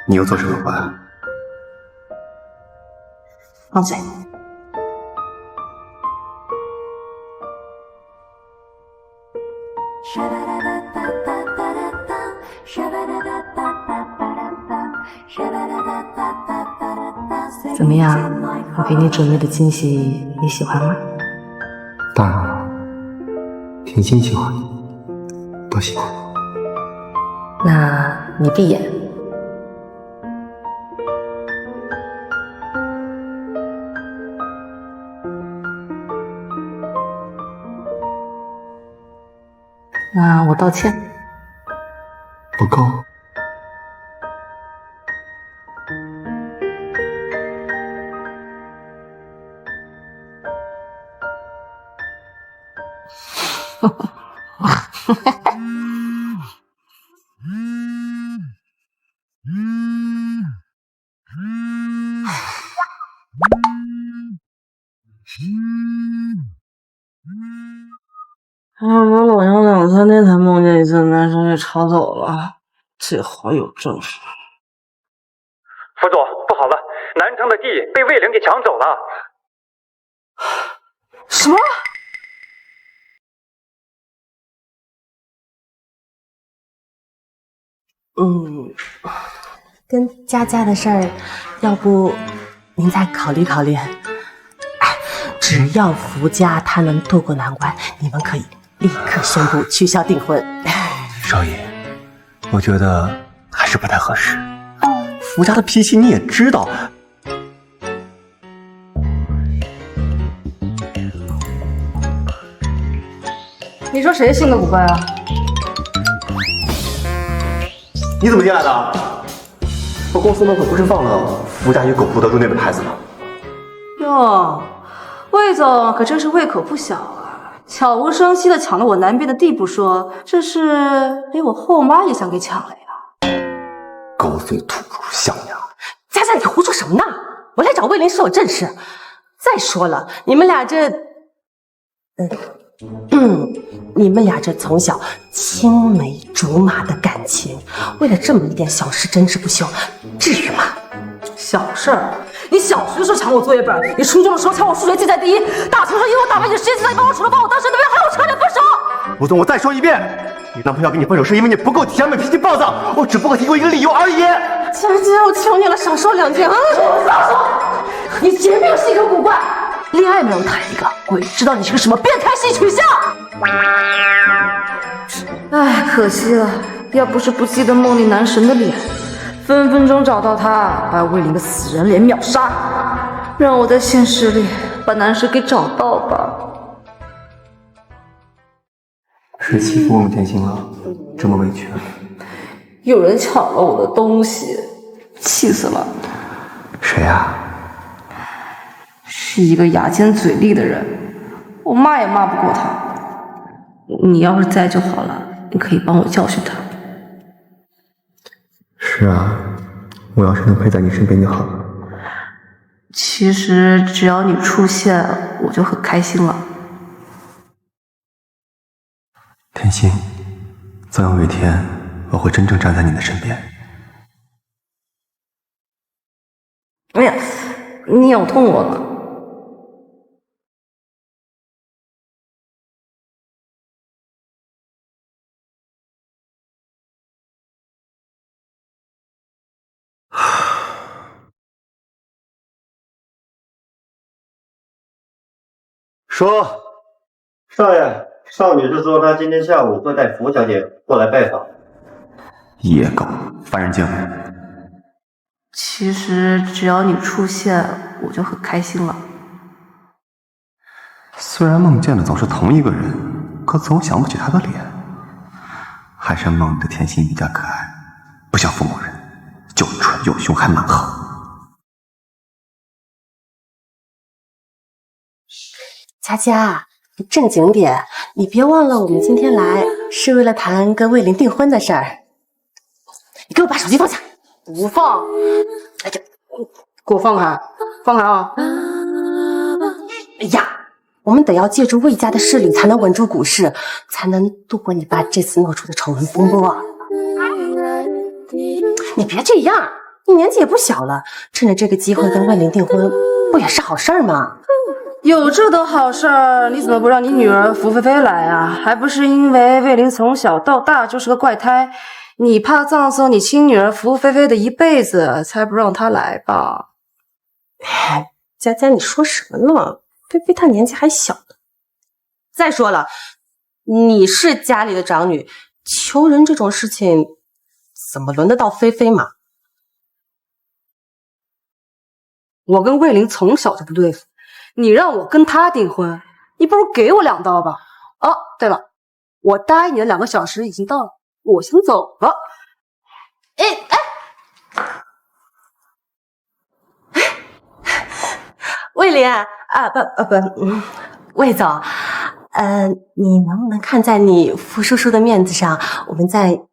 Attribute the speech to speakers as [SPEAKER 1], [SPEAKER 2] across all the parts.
[SPEAKER 1] 你又做什么坏？
[SPEAKER 2] 放嘴！怎么样？我给你准备的惊喜，你喜欢吗？
[SPEAKER 1] 当然了，甜心喜欢，都喜欢。
[SPEAKER 2] 那你闭眼。那我道歉。
[SPEAKER 1] 不够。
[SPEAKER 3] 我好像2、3天才梦见一次男生给吵走了，这好有正事。
[SPEAKER 4] 副总，不好了，南城的地被魏灵给抢走了。
[SPEAKER 3] 什么？
[SPEAKER 2] 跟佳佳的事儿，要不您再考虑考虑。只要福家他能渡过难关，你们可以立刻宣布取消订婚。
[SPEAKER 1] 少爷，我觉得还是不太合适。福家的脾气你也知道。
[SPEAKER 3] 你说谁性格古怪啊？
[SPEAKER 1] 你怎么进来的？我公司门口不是放了福家与狗不得入内的牌子吗？
[SPEAKER 3] 哟，魏总可真是胃口不小啊！悄无声息的抢了我南边的地不说，这是连我后妈也想给抢了呀！
[SPEAKER 1] 狗嘴吐出象牙！
[SPEAKER 2] 佳佳，你胡说什么呢？我来找魏林是有正事。再说了，你们俩这，你们俩这从小青梅竹马的感情，为了这么一点小事争执不休，至于吗？
[SPEAKER 3] 小事儿，你小学的时候抢我作业本，你初中的时候抢我数学竞赛第一，大学的时候因为我打败你实验竞赛，帮我除了把我当神队友，害我差点分手。
[SPEAKER 1] 吴总，我再说一遍，你男朋友要跟你分手是因为你不够甜美，脾气暴躁，我只不过提供一个理由而已。
[SPEAKER 2] 佳佳，我求你了，少说2句啊！少说，你绝没有性格古怪，恋爱没有谈一个，鬼知道你是个什么变态性取向。
[SPEAKER 3] 唉，可惜了，要不是不记得梦里男神的脸，分分钟找到他，把魏灵的死人脸秒杀，让我在现实里把男神给找到吧。
[SPEAKER 1] 是欺负我们甜心了，这么委屈。
[SPEAKER 3] 有人抢了我的东西，气死了。
[SPEAKER 1] 谁呀？
[SPEAKER 3] 是一个牙尖嘴利的人，我骂也骂不过他。你要是在就好了，你可以帮我教训他。
[SPEAKER 1] 是啊，我要是能陪在你身边就好了。
[SPEAKER 3] 其实只要你出现，我就很开心了。
[SPEAKER 1] 甜心，总有一天我会真正站在你的身边。
[SPEAKER 3] 哎呀，你咬痛我了。
[SPEAKER 5] 说，少爷，少女是说她今天下午会带福小姐过来拜访。
[SPEAKER 1] 野狗，烦人精。
[SPEAKER 3] 其实只要你出现，我就很开心了。
[SPEAKER 1] 虽然梦见的总是同一个人，可总想不起他的脸。还是梦里的甜心比较可爱，不像父母人，又蠢又凶，还蛮横。
[SPEAKER 2] 佳佳，你正经点，你别忘了我们今天来是为了谈跟魏林订婚的事儿。你给我把手机放下。
[SPEAKER 3] 不放！哎呀，给我放开，放开啊！
[SPEAKER 2] 哎呀，我们得要借助魏家的势力，才能稳住股市，才能度过你爸这次闹出的丑闻风波。你别这样，你年纪也不小了，趁着这个机会跟魏玲订婚，不也是好事儿吗？
[SPEAKER 3] 有这等好事儿，你怎么不让你女儿福菲菲来啊？还不是因为魏玲从小到大就是个怪胎，你怕葬送你亲女儿福菲菲的一辈子，才不让她来吧？
[SPEAKER 2] 佳佳，你说什么呢？菲菲她年纪还小呢。再说了，你是家里的长女，求人这种事情怎么轮得到菲菲嘛？
[SPEAKER 3] 我跟魏玲从小就不对付，你让我跟她订婚，你不如给我2刀吧。哦，对了，我答应你的2个小时已经到了，我先走了。
[SPEAKER 2] 魏玲魏总，你能不能看在你福叔叔的面子上，我们再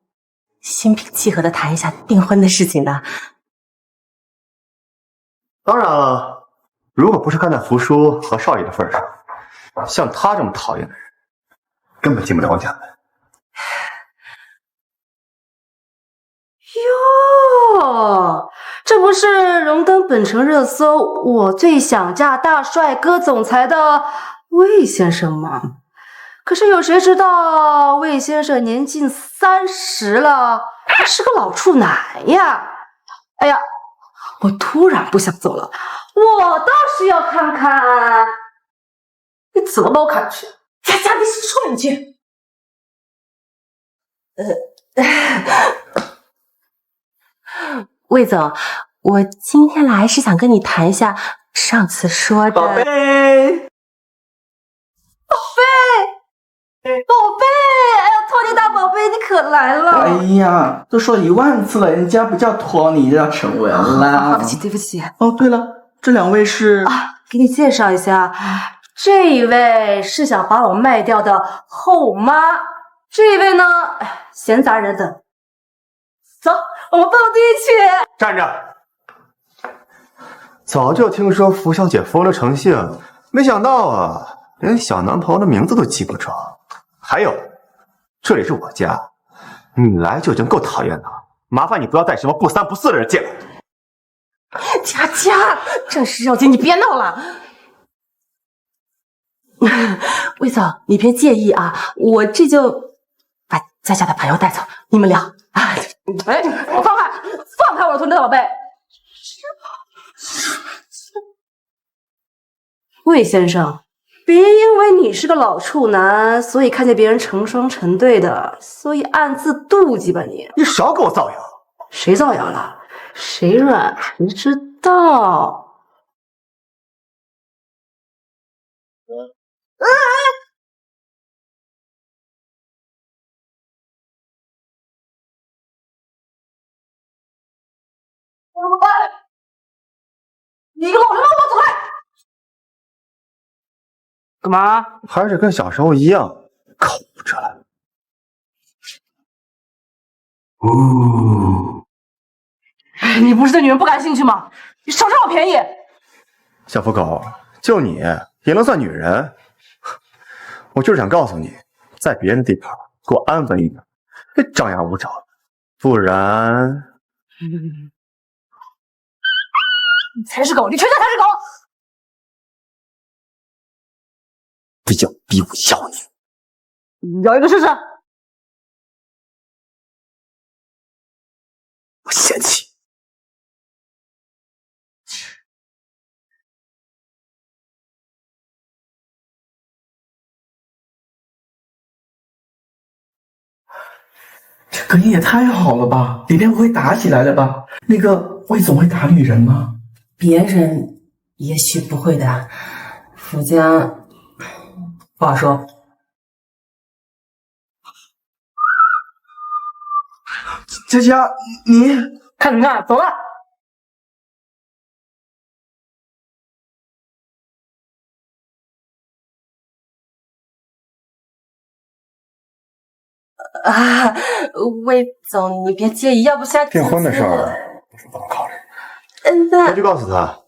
[SPEAKER 2] 心平气和的谈一下订婚的事情呢？
[SPEAKER 1] 当然了，如果不是看在福叔和少爷的份上，像他这么讨厌的人，根本进不了我家门。
[SPEAKER 3] 哟，这不是荣登本城热搜我最想嫁大帅哥总裁的魏先生吗？可是有谁知道魏先生年近30了，还是个老处男呀！哎呀，我突然不想走了，我倒是要看看你怎么把我砍去。
[SPEAKER 2] 佳佳，你说两句。魏总，我今天来是想跟你谈一下上次说的。
[SPEAKER 6] 宝贝，
[SPEAKER 3] 宝贝，哎呀，托尼大宝贝，你可来了！
[SPEAKER 6] 哎呀，都说10000次了，人家不叫托尼，叫陈文啦。
[SPEAKER 3] 对不起。
[SPEAKER 6] 哦，对了，这2位是
[SPEAKER 3] 给你介绍一下，这一位是想把我卖掉的后妈，这一位呢，闲杂人等。走，我们蹦迪去。
[SPEAKER 1] 站着！早就听说福小姐风流成性，没想到啊，连小男朋友的名字都记不住。还有，这里是我家，你来就已经够讨厌的了，麻烦你不要带什么不三不四的人进来。
[SPEAKER 2] 佳佳，这事要紧，你别闹了。魏总，你别介意啊，我这就把佳佳的朋友带走，你们聊。
[SPEAKER 3] 哎，放开我的托尼大宝贝！魏先生，别因为你是个老处男，所以看见别人成双成对的，所以暗自妒忌吧你？
[SPEAKER 1] 你少给我造谣！
[SPEAKER 3] 谁造谣了？谁软谁知道？你给我让我走开！干嘛？
[SPEAKER 1] 还是跟小时候一样，口无遮拦。
[SPEAKER 3] 你不是对女人不感兴趣吗？你少占我便宜！
[SPEAKER 1] 小福狗，就你也能算女人？我就是想告诉你，在别人的地盘给我安稳一点，别张牙舞爪的，不然……
[SPEAKER 3] 你才是狗，你全家才是狗！
[SPEAKER 1] 别叫逼我咬你！
[SPEAKER 3] 咬一个试试。
[SPEAKER 1] 我嫌弃。
[SPEAKER 6] 这隔音也太好了吧？里边不会打起来了吧？那个魏总会打女人吗？
[SPEAKER 2] 别人也许不会的，福家不好说。
[SPEAKER 6] 佳佳，你
[SPEAKER 3] 看什么看？走了。
[SPEAKER 2] 啊，魏总，你别介意，要不下次
[SPEAKER 1] 订婚的事儿
[SPEAKER 6] 不能考虑。
[SPEAKER 1] 回去告诉他，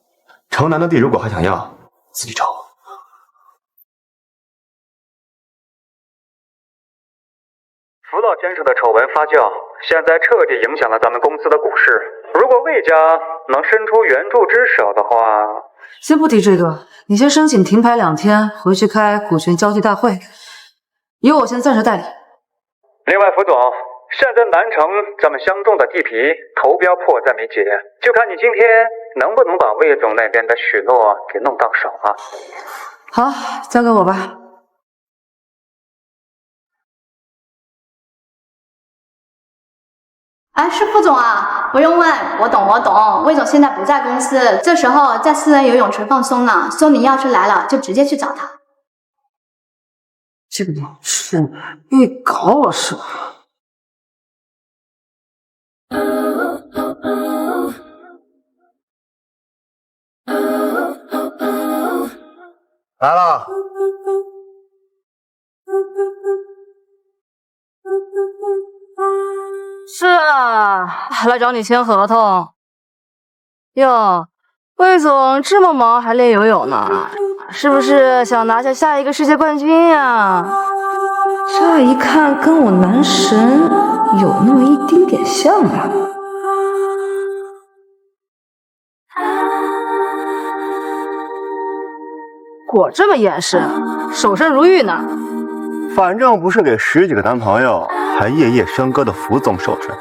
[SPEAKER 1] 城南的地如果还想要，自己找我。
[SPEAKER 4] 福老先生的丑闻发酵，现在彻底影响了咱们公司的股市。如果魏家能伸出援助之手的话，
[SPEAKER 3] 先不提这个，你先申请停牌2天，回去开股权交际大会，由我先暂时代理。
[SPEAKER 4] 另外，福总，现在南城咱们相中的地皮投标迫在眉睫，就看你今天能不能把魏总那边的许诺给弄到手啊。
[SPEAKER 3] 好，交给我吧。
[SPEAKER 7] 哎，是副总啊，不用问，我懂。魏总现在不在公司，这时候在私人游泳池放松呢。说明要是来了，就直接去找他。
[SPEAKER 3] 这个是预搞我是吧？
[SPEAKER 1] 来了。
[SPEAKER 3] 是啊，来找你签合同。哟，魏总这么忙还练游泳呢，是不是想拿下下一个世界冠军呀？乍一看跟我男神有那么一丁点像吧。果这么严实，守身如玉呢。
[SPEAKER 1] 反正不是给10几个男朋友还夜夜笙歌的福总守着。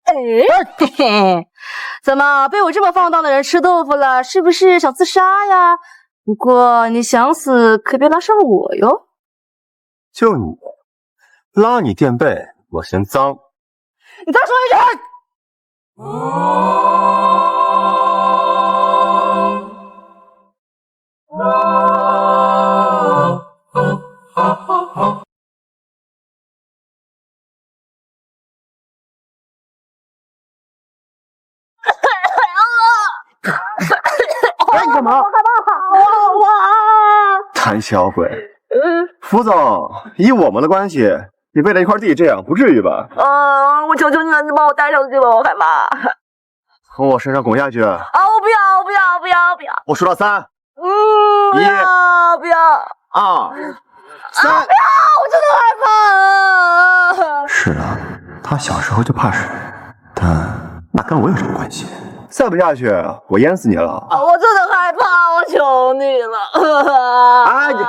[SPEAKER 3] 嘿嘿，怎么被我这么放荡的人吃豆腐了？是不是想自杀呀？不过你想死可别拉上我哟。
[SPEAKER 1] 就你，拉你垫背，我嫌脏。
[SPEAKER 3] 你再说一句。
[SPEAKER 1] 哎，你干嘛？胆小鬼！福总，以我们的关系，你为了一块地这样，不至于吧？
[SPEAKER 3] 我求求你了，你把我带上去吧，我害怕。
[SPEAKER 1] 从我身上滚下去！
[SPEAKER 3] 啊，我不要，不要，不要，不要！
[SPEAKER 1] 我数到3，
[SPEAKER 3] 不要，不要
[SPEAKER 1] 2、3。
[SPEAKER 3] 不要！我真的害怕。
[SPEAKER 1] 是啊，他小时候就怕水，但那跟我有什么关系？再不下去，我淹死你了！
[SPEAKER 3] 我真的害怕，我求你了！
[SPEAKER 1] 哎，你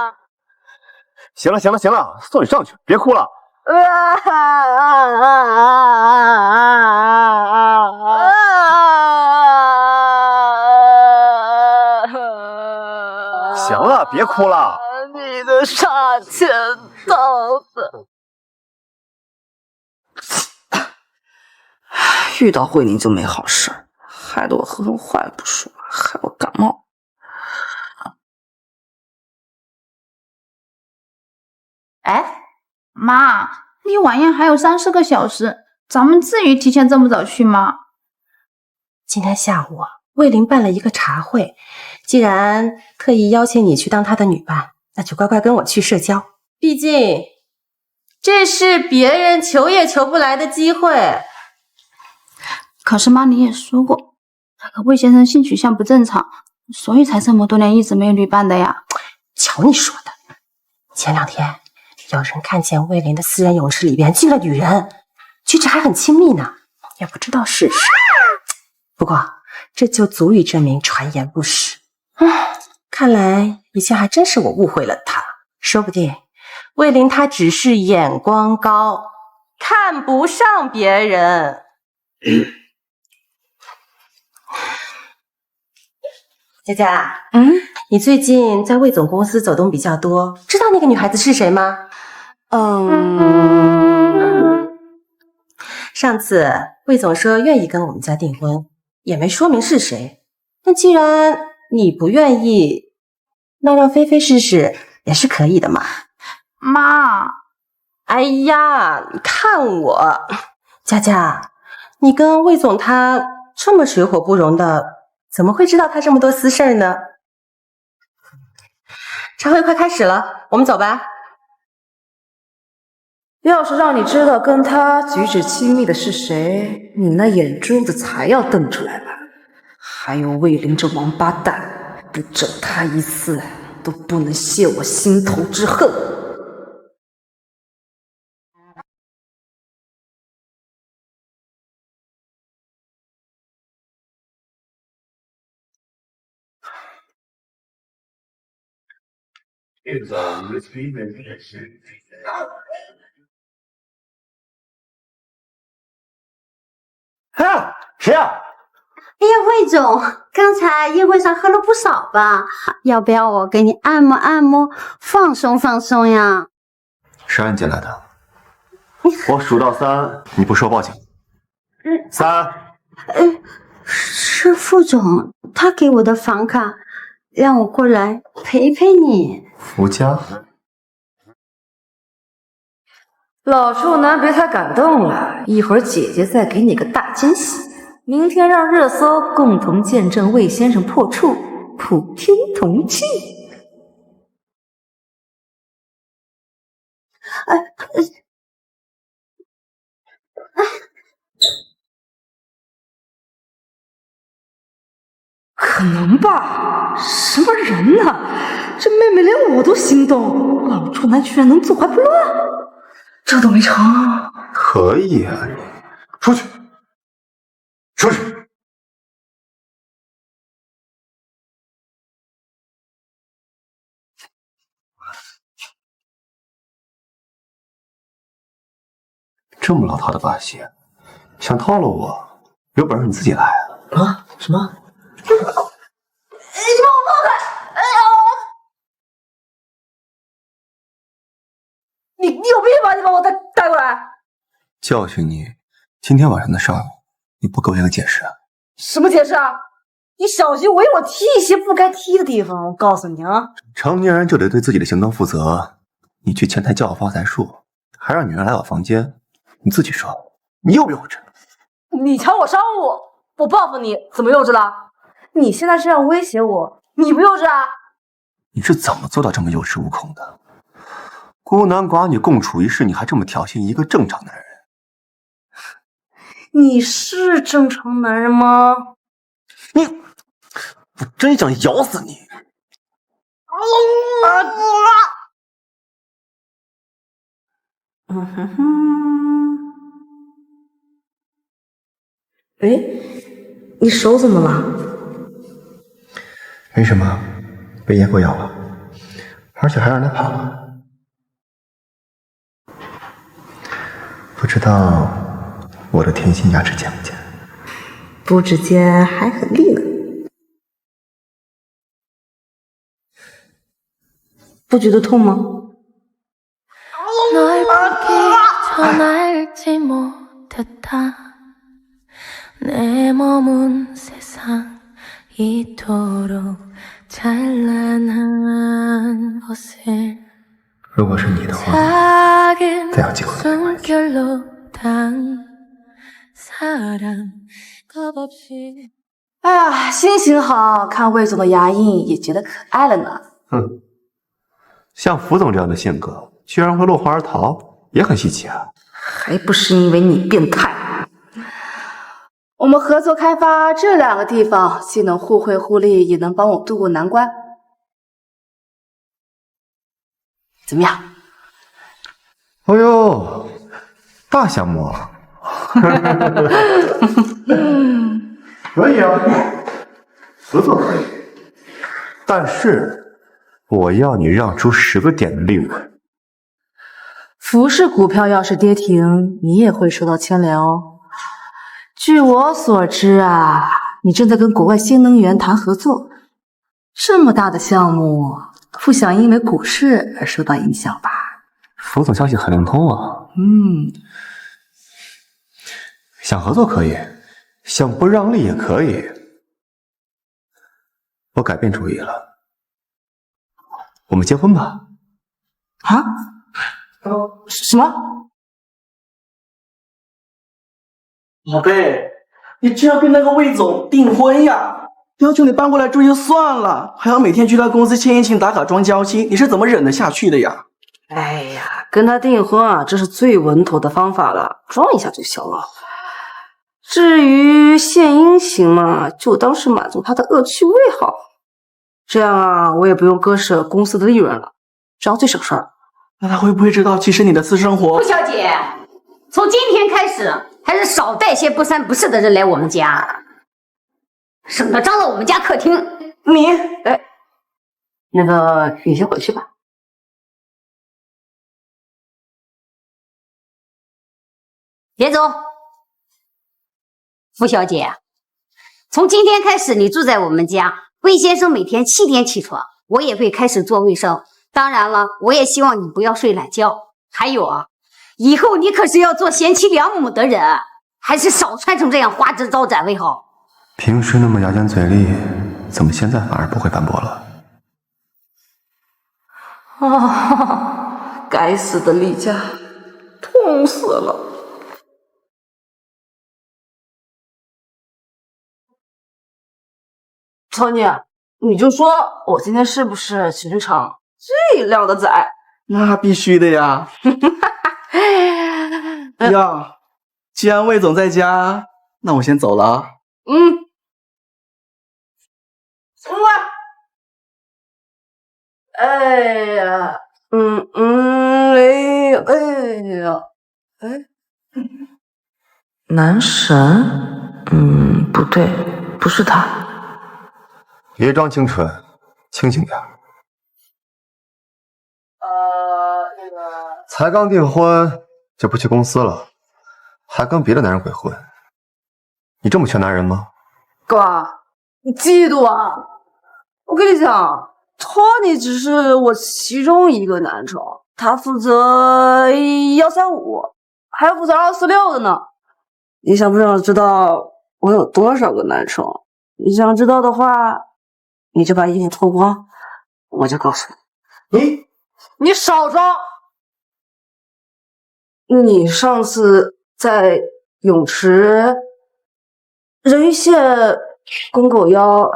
[SPEAKER 1] 行了，行了，行了，送你上去，别哭了。行了，别哭了。
[SPEAKER 3] 你的杀千刀子！遇到慧宁就没好事，害得我合同坏了不说，害我感冒。
[SPEAKER 7] 哎，妈，离晚宴还有3、4个小时，咱们至于提前这么早去吗？
[SPEAKER 2] 今天下午魏玲办了一个茶会，既然特意邀请你去当她的女伴，那就乖乖跟我去社交。毕竟这是别人求也求不来的机会。
[SPEAKER 7] 可是妈，你也说过，那个魏先生性取向不正常，所以才这么多年一直没有女伴的呀。
[SPEAKER 2] 瞧你说的，前2天有人看见魏玲的私人泳池里边进了女人，举止还很亲密呢，也不知道是谁。不过这就足以证明传言不实。看来以前还真是我误会了她，说不定魏玲她只是眼光高，看不上别人。佳佳，你最近在魏总公司走动比较多，知道那个女孩子是谁吗？上次魏总说愿意跟我们家订婚，也没说明是谁。那既然你不愿意，那让菲菲试试也是可以的嘛。
[SPEAKER 7] 妈，
[SPEAKER 2] 哎呀，你看我，佳佳，你跟魏总他这么水火不容的，怎么会知道他这么多私事儿呢？茶会快开始了，我们走吧。
[SPEAKER 3] 要是让你知道跟他举止亲密的是谁，你那眼珠子才要瞪出来吧！还有魏林这王八蛋，不整他一次，都不能泄我心头之恨。
[SPEAKER 1] 哎，谁呀？
[SPEAKER 8] 哎呀，魏总，刚才宴会上喝了不少吧？要不要我给你按摩按摩，放松放松呀？
[SPEAKER 1] 谁让你进来的？我数到3，你不说报警。3。
[SPEAKER 8] 是副总，他给我的房卡，让我过来陪陪你。
[SPEAKER 1] 福家。
[SPEAKER 3] 老处男别太感动了，一会儿姐姐再给你个大惊喜。明天让热搜共同见证魏先生破处，普天同庆。可能吧？什么人呢？这妹妹连我都心动，老处男居然能坐怀不乱，这都没成。
[SPEAKER 1] 可以啊，你出去，出去。这么老套的把戏，想套路我，有本事你自己来啊！
[SPEAKER 6] 啊？什么？
[SPEAKER 3] 你把我放开！哎呀！你有病吧？你把我带过来！
[SPEAKER 1] 教训你，今天晚上的事儿，你不给我一个解释？
[SPEAKER 3] 什么解释啊？你小心我有踢一些不该踢的地方，我告诉你啊！
[SPEAKER 1] 成年人就得对自己的行动负责。你去前台叫我发财树，还让女人来我房间，你自己说，你幼不幼稚？
[SPEAKER 3] 你抢我商务，我报复你，怎么幼稚了？你现在这样威胁我，你不幼稚啊？
[SPEAKER 1] 你是怎么做到这么有恃无恐的？孤男寡女共处一室，你还这么挑衅一个正常男人？
[SPEAKER 3] 你是正常男人吗？
[SPEAKER 1] 你，我真想咬死你！
[SPEAKER 3] 哎，你手怎么了？
[SPEAKER 1] 没什么，被野狗咬了，而且还让它跑了。不知道我的甜心牙齿尖不尖？
[SPEAKER 3] 不指尖还很利呢。不觉得痛吗？
[SPEAKER 9] 널 보기 전 알지 못했다 내 머문 세상 이토록 찬란한 것을
[SPEAKER 1] 如果是你的话，
[SPEAKER 9] 작은
[SPEAKER 1] 再有机会没关系。
[SPEAKER 9] 숨결로 단 사랑 겁없이
[SPEAKER 3] 哎呀，心情好，看魏总的牙印也觉得可爱了呢。
[SPEAKER 1] 哼，像福总这样的性格，居然会落荒而逃，也很稀奇啊。
[SPEAKER 3] 还不是因为你变态。我们合作开发这2个地方，既能互惠互利，也能帮我渡过难关。怎么样？
[SPEAKER 1] 哎呦，大项目啊！可以啊，合作可以，但是我要你让出10个点的利润。
[SPEAKER 3] 服饰股票要是跌停，你也会受到牵连哦。据我所知啊，你正在跟国外新能源谈合作，这么大的项目，不想因为股市而受到影响吧？
[SPEAKER 1] 福总消息很灵通啊。想合作可以，想不让利也可以。我改变主意了，我们结婚吧。
[SPEAKER 3] 啊？什么？
[SPEAKER 6] 宝贝，你这要跟那个魏总订婚呀？要求你搬过来住就算了，还要每天去他公司献殷勤打卡装交心，你是怎么忍得下去的呀？
[SPEAKER 3] 哎呀，跟他订婚啊，这是最稳妥的方法了，装一下就行了。至于献殷勤嘛，就当是满足他的恶趣味好。这样啊，我也不用割舍公司的利润了，这样最省事儿。
[SPEAKER 6] 那他会不会知道其实你的私生活？
[SPEAKER 8] 顾小姐，从今天开始，还是少带些不三不四的人来我们家，省得脏了我们家客厅。
[SPEAKER 3] 你，哎，那个你先回去吧。
[SPEAKER 8] 别走，傅小姐，从今天开始你住在我们家。魏先生每天7点起床，我也会开始做卫生。当然了，我也希望你不要睡懒觉。还有啊，以后你可是要做贤妻良母的人，还是少穿成这样花枝招展为好。
[SPEAKER 1] 平时那么牙尖嘴利，怎么现在反而不会反驳了？
[SPEAKER 3] 啊，该死的李家，痛死了！超妮，你就说我今天是不是全场最靓的仔？
[SPEAKER 6] 那必须的呀！呀，既然魏总在家，那我先走了啊。
[SPEAKER 3] 哎呀，男神？不对，不是他。
[SPEAKER 1] 别装清纯，清醒点。
[SPEAKER 3] 那个，
[SPEAKER 1] 才刚订婚就不去公司了，还跟别的男人鬼混，你这么缺男人吗？
[SPEAKER 3] 哥，你嫉妒啊？我跟你讲，Tony 只是我其中一个男宠，他负责135，还负责246的呢。你想不想知道我有多少个男宠？你想知道的话，你就把衣服脱光，我就告诉你。你少装！你上次在泳池人鱼线公狗腰，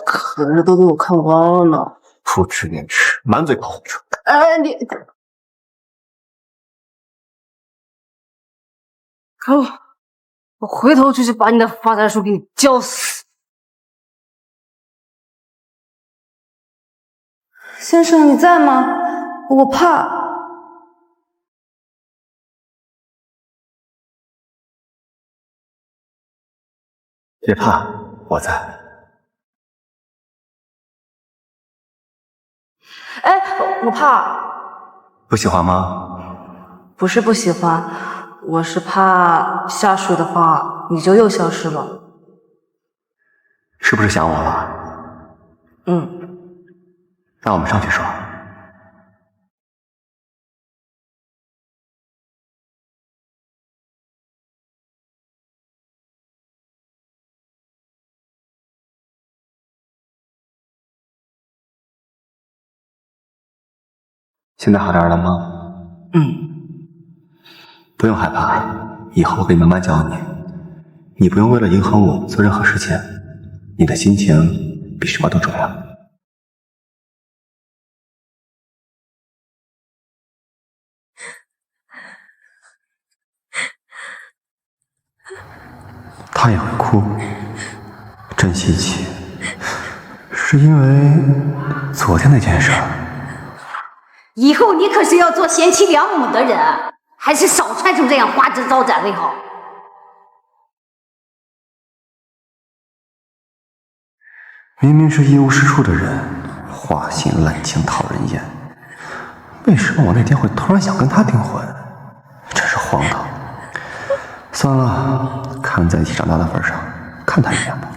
[SPEAKER 3] 可是都被我看光了呢。
[SPEAKER 1] 不知廉耻，满嘴跑火车。
[SPEAKER 3] 你看我回头就去把你的发财树给你浇死。先生，你在吗？我怕。
[SPEAKER 1] 别怕，我在。
[SPEAKER 3] 哎，我怕。
[SPEAKER 1] 不喜欢吗？
[SPEAKER 3] 不是不喜欢，我是怕下水的话，你就又消失了。
[SPEAKER 1] 是不是想我了？那我们上去说。现在好点了吗？不用害怕，以后我会慢慢教你。你不用为了迎合我做任何事情，你的心情比什么都重要。他也会哭，真稀奇，是因为昨天那件事儿。
[SPEAKER 8] 以后你可是要做贤妻良母的人，还是少穿成这样花枝招展为好。
[SPEAKER 1] 明明是一无是处的人，花心滥情讨人厌，为什么我那天会突然想跟他订婚？真是荒唐。算了，看在一起长大的份上，看他一眼吧。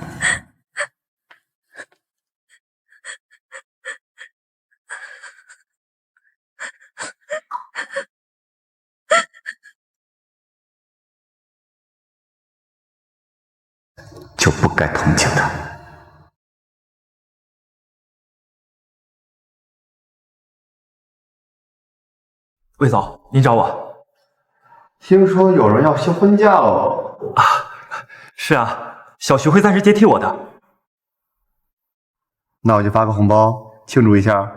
[SPEAKER 1] 就不该同情他。
[SPEAKER 10] 魏总，您找我？
[SPEAKER 1] 听说有人要休婚假哦。
[SPEAKER 10] 是啊，小徐会暂时接替我的。
[SPEAKER 1] 那我就发个红包庆祝一下。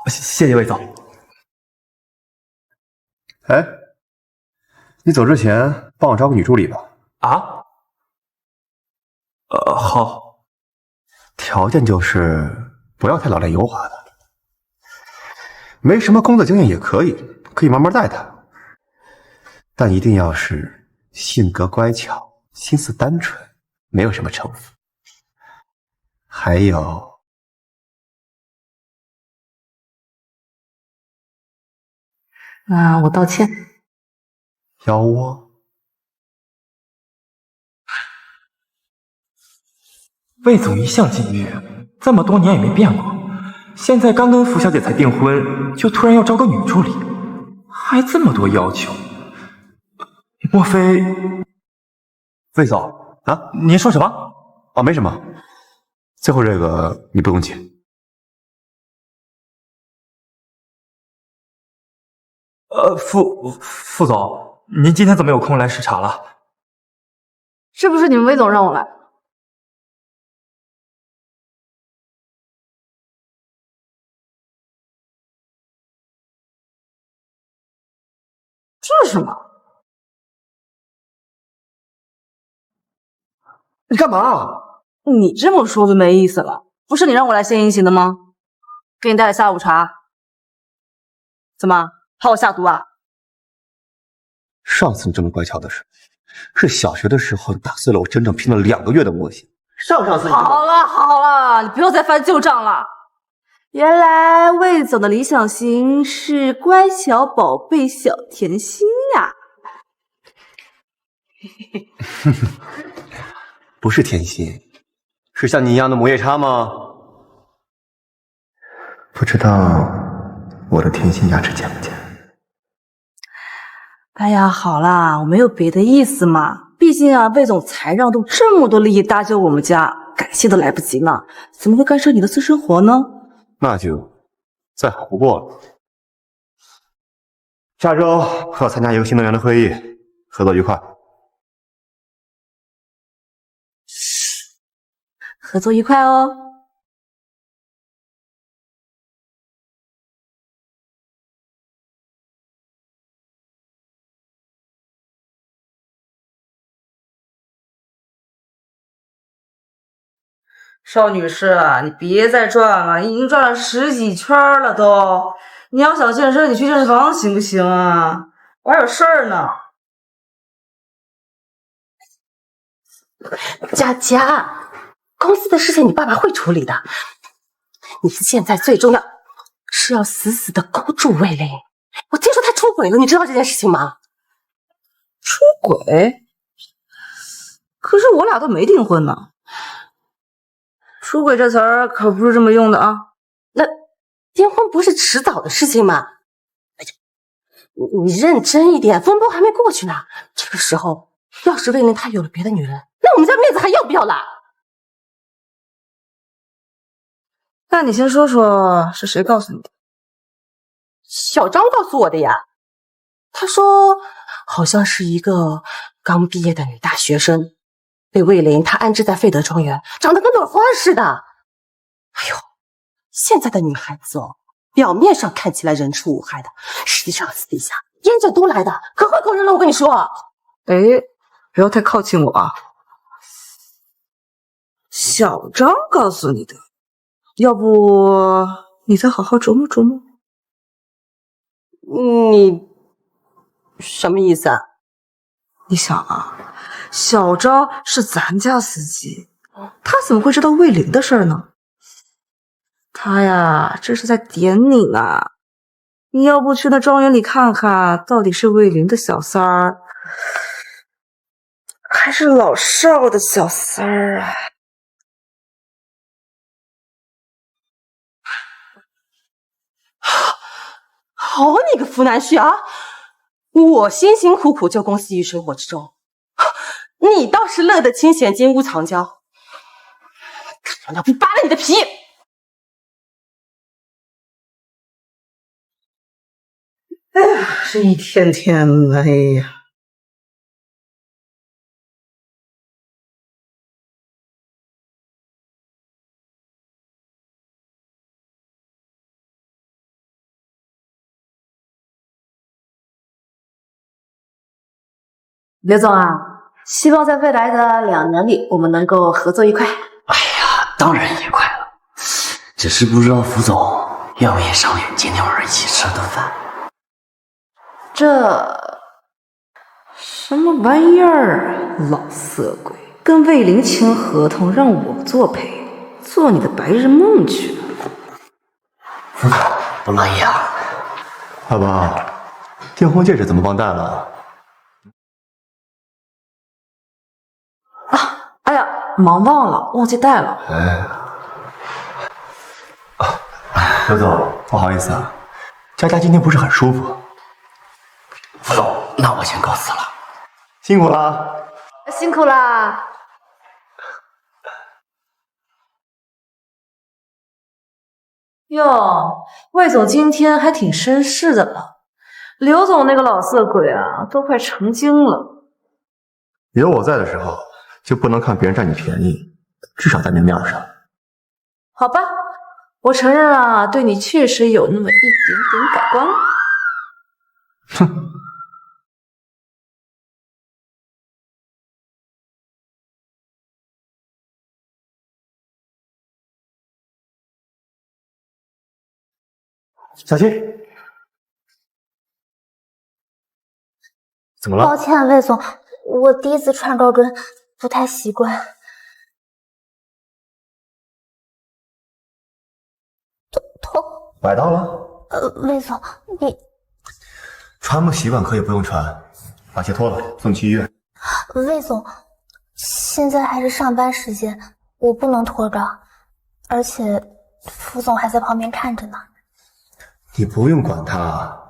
[SPEAKER 10] 谢谢魏总。
[SPEAKER 1] 哎，你走之前帮我招个女助理吧。
[SPEAKER 10] 啊？好。
[SPEAKER 1] 条件就是不要太老练油滑的，没什么工作经验也可以，可以慢慢带她，但一定要是性格乖巧、心思单纯，没有什么城府。还有，
[SPEAKER 3] 我道歉。
[SPEAKER 1] 腰窝。
[SPEAKER 10] 魏总一向禁欲，这么多年也没变过，现在刚跟傅小姐才订婚，就突然要招个女助理，还这么多要求，莫非？魏总
[SPEAKER 1] 啊，
[SPEAKER 10] 您说什么？
[SPEAKER 1] 哦，没什么，最后这个你不用接。
[SPEAKER 10] 傅总，您今天怎么有空来视察了？
[SPEAKER 3] 是不是你们魏总让我来？这是什么？
[SPEAKER 1] 你干嘛？
[SPEAKER 3] 你这么说就没意思了。不是你让我来献殷勤的吗？给你带了下午茶，怎么怕我下毒啊？
[SPEAKER 1] 上次你这么乖巧的事，是小学的时候打碎了我整整拼了2个月的模型。上次
[SPEAKER 3] 好了好了，你不要再翻旧账了。原来魏总的理想型是乖巧宝贝小甜心呀。
[SPEAKER 1] 不是甜心，是像你一样的母夜叉吗？不知道我的甜心牙齿尖不尖？
[SPEAKER 3] 哎呀，好啦，我没有别的意思嘛。毕竟啊，魏总才让渡这么多利益搭救我们家，感谢都来不及呢，怎么会干涉你的私生活呢？
[SPEAKER 1] 那就再好不过了。下周我要参加一个新能源的会议，合作愉快。
[SPEAKER 3] 合作愉快哦。邵女士，你别再转了，已经转了10几圈了都。你要想健身，你去健身房行不行啊？我还有事儿呢。
[SPEAKER 2] 佳佳，公司的事情你爸爸会处理的。你现在最重要是要死死的勾住魏玲。我听说他出轨了，你知道这件事情吗？
[SPEAKER 3] 出轨？可是我俩都没订婚呢。出轨这词儿可不是这么用的啊。
[SPEAKER 2] 那订婚不是迟早的事情吗？哎呀，你认真一点，风波还没过去呢。这个时候，要是魏玲她有了别的女人，那我们家面子还要不要了？
[SPEAKER 3] 那你先说说是谁告诉你的？
[SPEAKER 2] 小张告诉我的呀。他说好像是一个刚毕业的女大学生，被魏玲她安置在费德庄园，长得跟朵花似的。哎呦，现在的女孩子哦，表面上看起来人畜无害的，实际上私底下烟酒都来的，可会勾人了。我跟你说，
[SPEAKER 3] 哎，不要太靠近我啊！小张告诉你的，要不你再好好琢磨琢磨。
[SPEAKER 2] 你什么意思啊？
[SPEAKER 3] 你想啊，小张是咱家司机，他怎么会知道魏玲的事儿呢？他呀，这是在点你呢。你要不去那庄园里看看，到底是魏玲的小三儿，还是老邵的小三儿啊？
[SPEAKER 2] 好你个湖南婿啊！我辛辛苦苦救公司于水火之中，你倒是乐得清闲金屋藏娇，看要不扒了你的皮！
[SPEAKER 3] 哎呀，这一天天的，哎呀。刘总啊，希望在未来的2年里，我们能够合作愉快。
[SPEAKER 11] 哎呀，当然愉快了，只是不知道副总愿不愿意上去今天晚上一起吃顿饭。
[SPEAKER 3] 这什么玩意儿啊！老色鬼，跟魏玲签合同，让我作陪，做你的白日梦去了。
[SPEAKER 11] 副总不乐意啊？
[SPEAKER 1] 老爸，订婚戒指怎么忘带了？
[SPEAKER 3] 哎呀，忙忘了，忘记带了。
[SPEAKER 1] 刘总，不好意思啊，佳佳今天不是很舒服。
[SPEAKER 11] 副总，那我先告辞了，
[SPEAKER 1] 辛苦了。
[SPEAKER 3] 辛苦啦。哟，魏总今天还挺绅士的了。刘总那个老色鬼啊，都快成精了。
[SPEAKER 1] 有我在的时候，就不能看别人占你便宜，至少在明面上。
[SPEAKER 3] 好吧，我承认啊，对你确实有那么一点点改观了。
[SPEAKER 1] 哼。小七，怎么了？
[SPEAKER 12] 抱歉，魏总，我第一次穿高跟，不太习惯。痛。
[SPEAKER 1] 崴到了？
[SPEAKER 12] 魏总，你
[SPEAKER 1] 穿不习惯可以不用穿，把鞋脱了，送你去医院。
[SPEAKER 12] 魏总，现在还是上班时间，我不能脱着，而且副总还在旁边看着呢。
[SPEAKER 1] 你不用管他。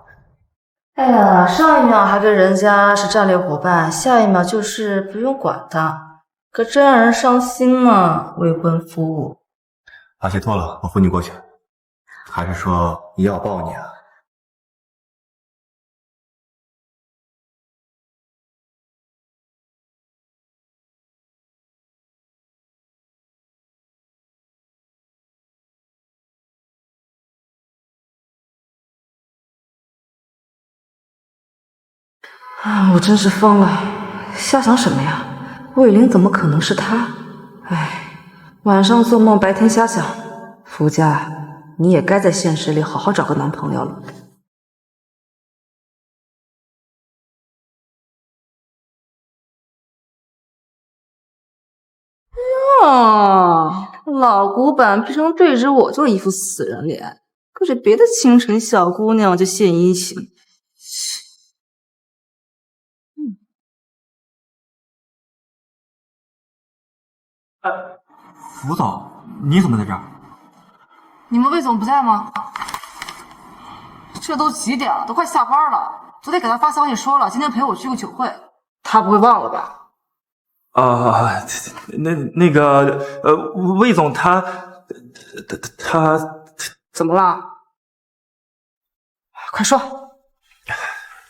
[SPEAKER 3] 哎呀，上一秒还跟人家是战略伙伴，下一秒就是不用管他，可真让人伤心啊！未婚夫。
[SPEAKER 1] 把鞋脱了，我扶你过去。还是说你要抱你啊？
[SPEAKER 3] 我真是疯了，瞎想什么呀？魏玲怎么可能是他？哎，晚上做梦，白天瞎想。福佳，你也该在现实里好好找个男朋友了。哦，老古板变成对着我就一副死人脸，可是别的清纯小姑娘就献殷勤。
[SPEAKER 10] 福总，你怎么在这儿？
[SPEAKER 3] 你们魏总不在吗？这都几点了，都快下班了。昨天给他发消息说了，今天陪我去个酒会，他不会忘了吧？
[SPEAKER 10] 那个魏总他
[SPEAKER 3] 怎么了？快说。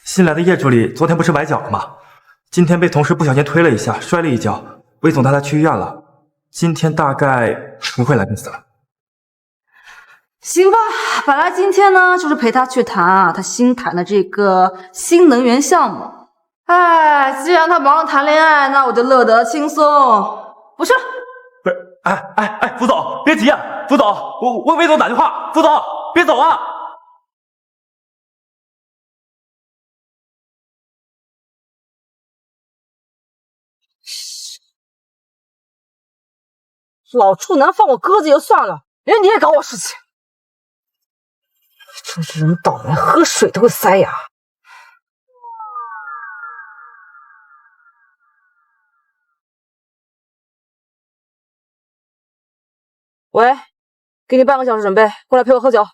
[SPEAKER 10] 新来的业助理昨天不是崴脚了吗？今天被同事不小心推了一下，摔了一跤。魏总带他去医院了，今天大概不会来公司了。
[SPEAKER 3] 行吧，本来今天呢就是陪他去谈他新谈的这个新能源项目。哎，既然他忙着谈恋爱，那我就乐得轻松。不去了。
[SPEAKER 10] 不是，哎，副总别急啊，副总，我给魏总打电话，副总别走啊。
[SPEAKER 3] 老处男放我鸽子也就算了，连你也搞我事情，真是人倒霉，喝水都会塞牙。喂，给你半个小时准备，过来陪我喝酒。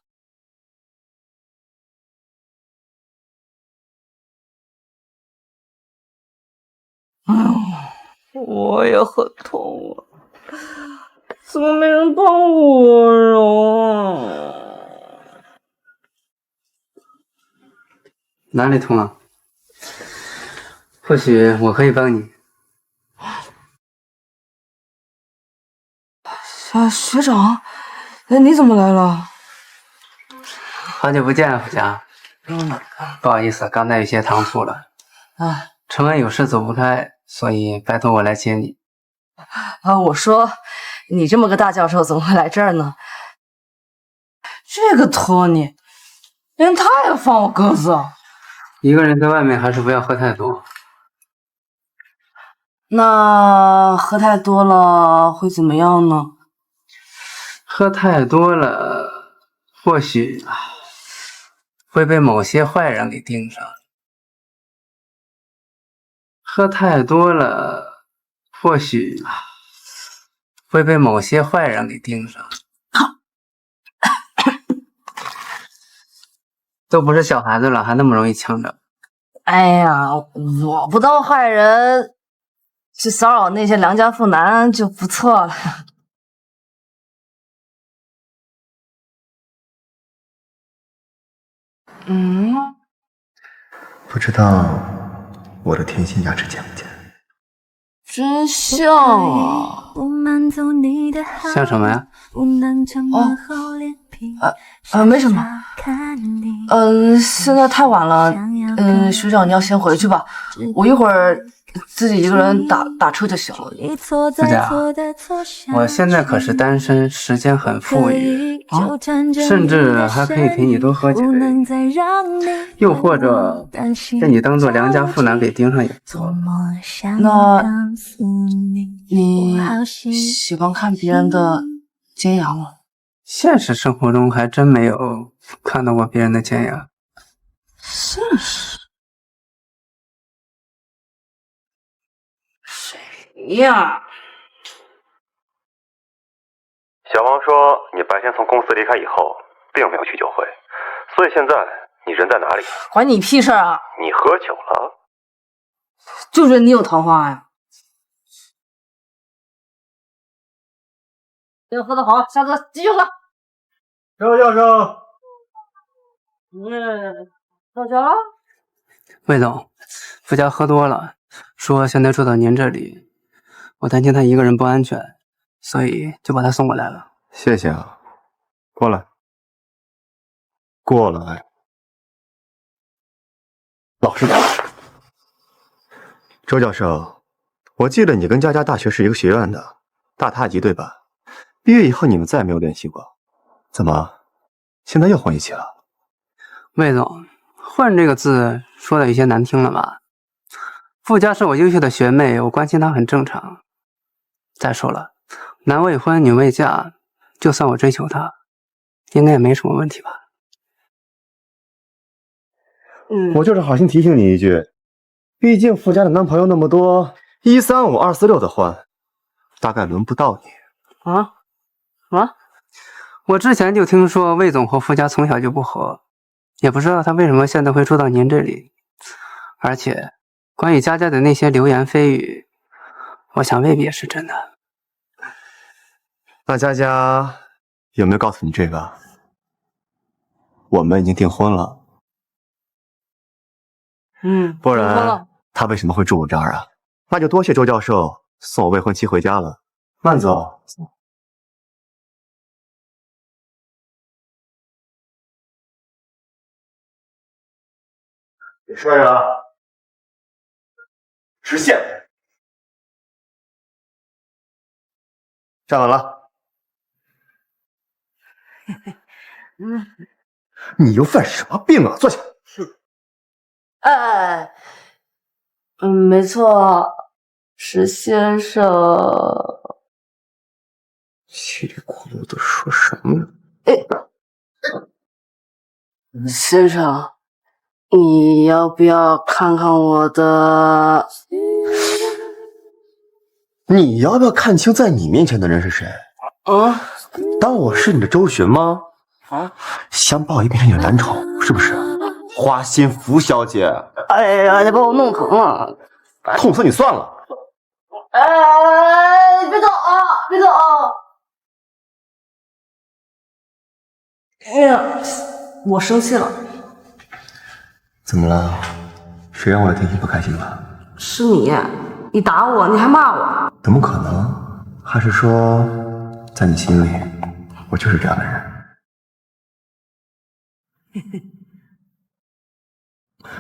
[SPEAKER 3] 我也很痛啊。怎么没人帮我呀？
[SPEAKER 13] 哪里痛了？或许我可以帮你。
[SPEAKER 3] 学长，你怎么来了？
[SPEAKER 13] 好久不见，福佳。不好意思，刚才有些唐突了。承恩有事走不开，所以拜托我来接你。
[SPEAKER 3] 我说，你这么个大教授怎么会来这儿呢？这个托尼，连他也放我鸽子。
[SPEAKER 13] 一个人在外面还是不要喝太多。
[SPEAKER 3] 那喝太多了会怎么样呢？
[SPEAKER 13] 喝太多了，或许会被某些坏人给盯上。喝太多了，或许会被某些坏人给盯上。都不是小孩子了，还那么容易呛着。
[SPEAKER 3] 哎呀，我不当坏人，去骚扰那些良家妇男就不错了。
[SPEAKER 1] 不知道我的天心牙齿见不见？
[SPEAKER 3] 真像啊！
[SPEAKER 13] 像什么呀？
[SPEAKER 3] 没什么。现在太晚了，学长你要先回去吧，我一会儿自己一个人打车就行了。
[SPEAKER 13] 夫家，我现在可是单身，时间很富裕甚至还可以陪你多喝几杯，又或者被你当做良家妇男给盯上也不错。
[SPEAKER 3] 那你喜欢看别人的奸牙吗？
[SPEAKER 13] 现实生活中还真没有看到过别人的奸牙。
[SPEAKER 3] 现实？谁呀？
[SPEAKER 1] 小王说你白天从公司离开以后，并没有去酒会，所以现在你人在哪里？
[SPEAKER 3] 关你屁事啊！
[SPEAKER 1] 你喝酒了？
[SPEAKER 3] 就觉得你有桃花呀！要喝得好，下次继续喝。
[SPEAKER 5] 周教授，
[SPEAKER 3] 大家，
[SPEAKER 13] 魏总，夫家喝多了，说现在住到您这里，我担心他一个人不安全，所以就把他送过来了。
[SPEAKER 1] 谢谢啊，过来，过来，老实点。周教授，我记得你跟佳佳大学是一个学院的，大太极对吧？毕业以后你们再也没有联系过，怎么现在又混一起了？
[SPEAKER 13] 魏总，混这个字说的有些难听了吧？傅家是我优秀的学妹，我关心她很正常。再说了，男未婚女未嫁，就算我追求她，应该也没什么问题吧？
[SPEAKER 1] 我就是好心提醒你一句，毕竟傅家的男朋友那么多，135、246的换，大概轮不到你。
[SPEAKER 13] 我之前就听说魏总和傅家从小就不和，也不知道他为什么现在会住到您这里。而且关于佳佳的那些流言蜚语，我想未必也是真的。
[SPEAKER 1] 那佳佳有没有告诉你这个？我们已经订婚了。不然他为什么会住我这儿啊？那就多谢周教授送我未婚妻回家了。慢走。别摔了，直线，站稳了。你又犯什么病啊？坐下。
[SPEAKER 3] 没错，石先生。
[SPEAKER 1] 稀里咕噜的说什么呢？
[SPEAKER 3] 先生，你要不要看看我的？
[SPEAKER 1] 你要不要看清在你面前的人是谁？当我是你的周旋吗？想把我变成你的男宠是不是？花心福小姐。
[SPEAKER 3] 哎呀，你把我弄疼了，
[SPEAKER 1] 痛死你算了。
[SPEAKER 3] 别走啊！别走啊！哎呀，我生气了。
[SPEAKER 1] 怎么了？谁让我的天心不开心了？
[SPEAKER 3] 是你，你打我，你还骂我。
[SPEAKER 1] 怎么可能？还是说，在你心里，我就是这样的人？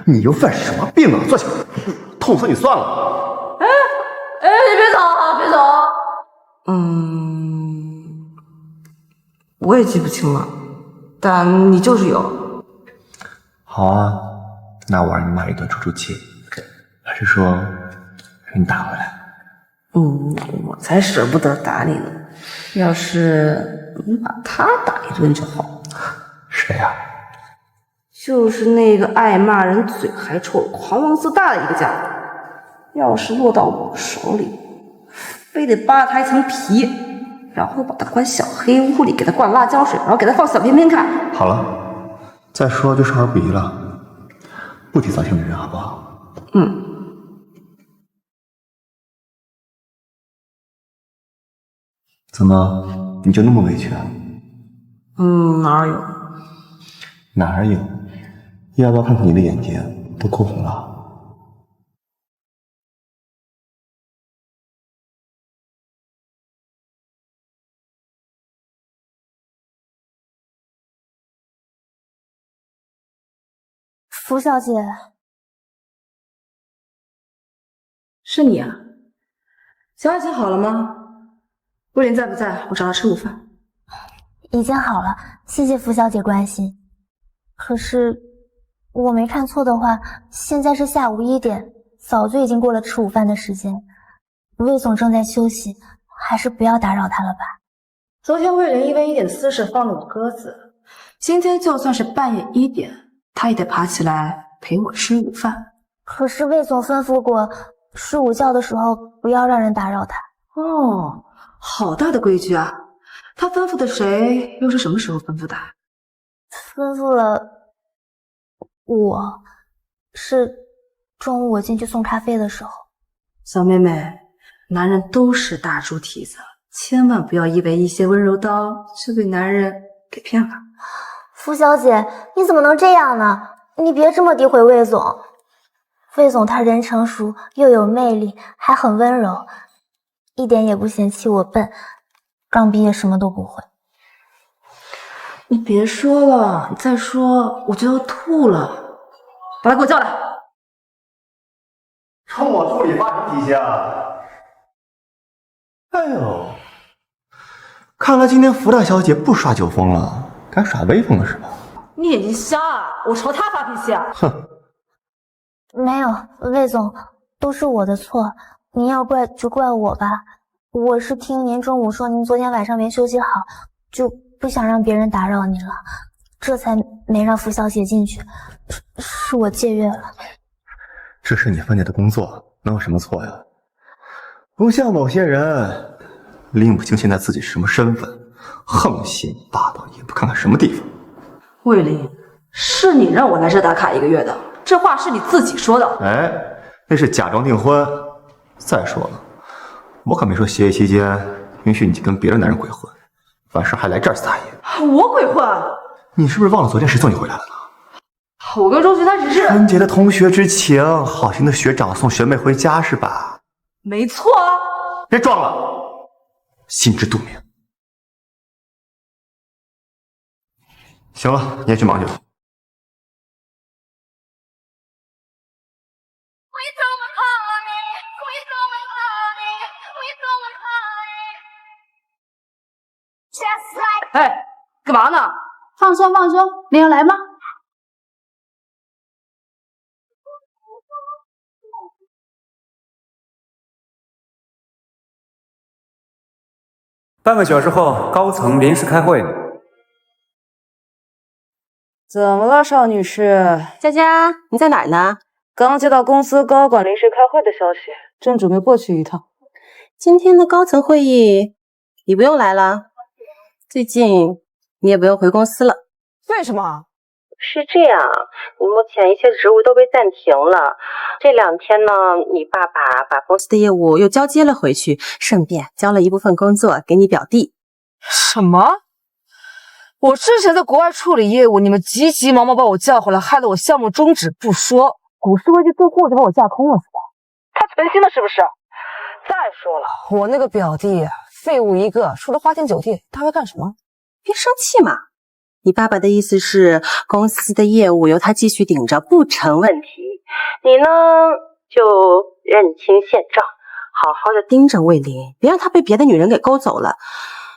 [SPEAKER 1] 你又犯什么病啊？坐下。痛死你算了。
[SPEAKER 3] 哎，你别走，别走。我也记不清了，但你就是有。
[SPEAKER 1] 好啊，那我让你骂一顿出出气，还是说让你打回来？
[SPEAKER 3] 我才舍不得打你呢。要是你把他打一顿就好。
[SPEAKER 1] 谁呀？
[SPEAKER 3] 就是那个爱骂人、嘴还臭、狂妄自大的一个家伙。要是落到我手里，非得扒他一层皮，然后把他关小黑屋里，给他灌辣椒水，然后给他放小片片看。
[SPEAKER 1] 好了，再说就少儿不宜了，不提早性的人好不好？怎么你就那么委屈啊？
[SPEAKER 3] 哪有？
[SPEAKER 1] 哪儿有？要不要看看你的眼睛都哭红了？
[SPEAKER 12] 福小姐，
[SPEAKER 3] 是你啊？小爱情好了吗？桂林在不在？我找他吃午饭。
[SPEAKER 12] 已经好了，谢谢福小姐关心。可是我没看错的话，现在是下午1点，早就已经过了吃午饭的时间。魏总正在休息，还是不要打扰他了吧。
[SPEAKER 3] 昨天魏林因为一点私事放了我鸽子，今天就算是半夜1点，他也得爬起来陪我吃午饭。
[SPEAKER 12] 可是魏总吩咐过，睡午觉的时候不要让人打扰他。
[SPEAKER 3] 哦，好大的规矩啊！他吩咐的谁？又是什么时候吩咐的？
[SPEAKER 12] 吩咐了我，是中午我进去送咖啡的时候。
[SPEAKER 3] 小妹妹，男人都是大猪蹄子，千万不要以为一些温柔刀就被男人给骗了。
[SPEAKER 12] 福小姐，你怎么能这样呢？你别这么诋毁魏总。魏总他人成熟，又有魅力，还很温柔，一点也不嫌弃我笨，刚毕业什么都不会。
[SPEAKER 3] 你别说了，你再说我就要吐了。把他给我叫来。
[SPEAKER 1] 冲我助理发什么脾气啊？哎呦，看来今天福大小姐不耍酒疯了，改耍威风了是吧？
[SPEAKER 3] 你眼睛瞎啊？我朝他发脾气啊？
[SPEAKER 1] 哼，
[SPEAKER 12] 没有，魏总，都是我的错，您要怪就怪我吧。我是听您中午说您昨天晚上没休息好，就不想让别人打扰您了，这才没让福小姐进去，是我僭越了。
[SPEAKER 1] 这是你分内的工作，能有什么错呀？不像某些人，拎不清现在自己是什么身份，横行霸道也不看看什么地方。
[SPEAKER 3] 魏林，是你让我来这打卡1个月的，这话是你自己说的。
[SPEAKER 1] 哎，那是假装订婚。再说了，我可没说协议期间允许你跟别的男人鬼混，完事还来这儿撒野。
[SPEAKER 3] 我鬼混？
[SPEAKER 1] 你是不是忘了昨天谁送你回来了呢？
[SPEAKER 3] 我跟周旭他只是
[SPEAKER 1] 纯洁的同学之情，好心的学长送学妹回家是吧？
[SPEAKER 3] 没错啊。
[SPEAKER 1] 别装了，心知肚明。行了，你也去忙去吧。
[SPEAKER 3] 哎，干嘛呢？
[SPEAKER 7] 放松放松，你要来吗？
[SPEAKER 14] 半个小时后，高层临时开会。
[SPEAKER 3] 怎么了，邵女士？
[SPEAKER 2] 佳佳，你在哪儿呢？
[SPEAKER 3] 刚接到公司高管临时开会的消息，正准备过去一趟。
[SPEAKER 2] 今天的高层会议，你不用来了。最近你也不用回公司了。
[SPEAKER 3] 为什么？
[SPEAKER 2] 是这样，你目前一切职务都被暂停了。这2天呢，你爸爸把公司的业务又交接了回去，顺便交了一部分工作给你表弟。
[SPEAKER 3] 什么？我之前在国外处理业务，你们急急忙忙把我叫回来，害得我项目终止不说，股市危机过后就把我架空了是吧？他存心的是不是？再说了，我那个表弟废物一个，除了花天酒地，他会干什么？
[SPEAKER 2] 别生气嘛。你爸爸的意思是，公司的业务由他继续顶着不成问题。你呢，就认清现状，好好的盯着魏林，别让他被别的女人给勾走了。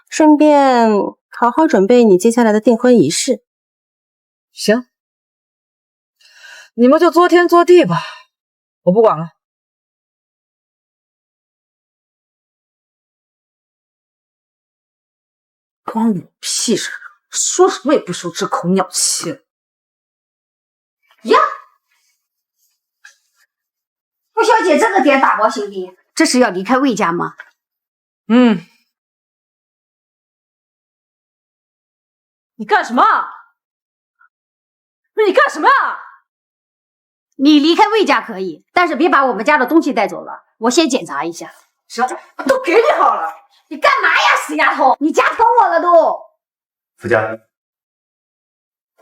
[SPEAKER 2] 顺便好好准备你接下来的订婚仪式。
[SPEAKER 3] 行，你们就作天作地吧，我不管了。关我屁事！说什么也不收这口鸟气。
[SPEAKER 8] 呀，傅小姐这个点打包行李，这是要离开魏家吗？
[SPEAKER 3] 嗯。你干什么？你干什么呀？
[SPEAKER 8] 你离开魏家可以，但是别把我们家的东西带走了。我先检查一下。
[SPEAKER 3] 行，都给你好了。
[SPEAKER 8] 你干嘛呀，死丫头！你夹疼我了都。
[SPEAKER 1] 福家，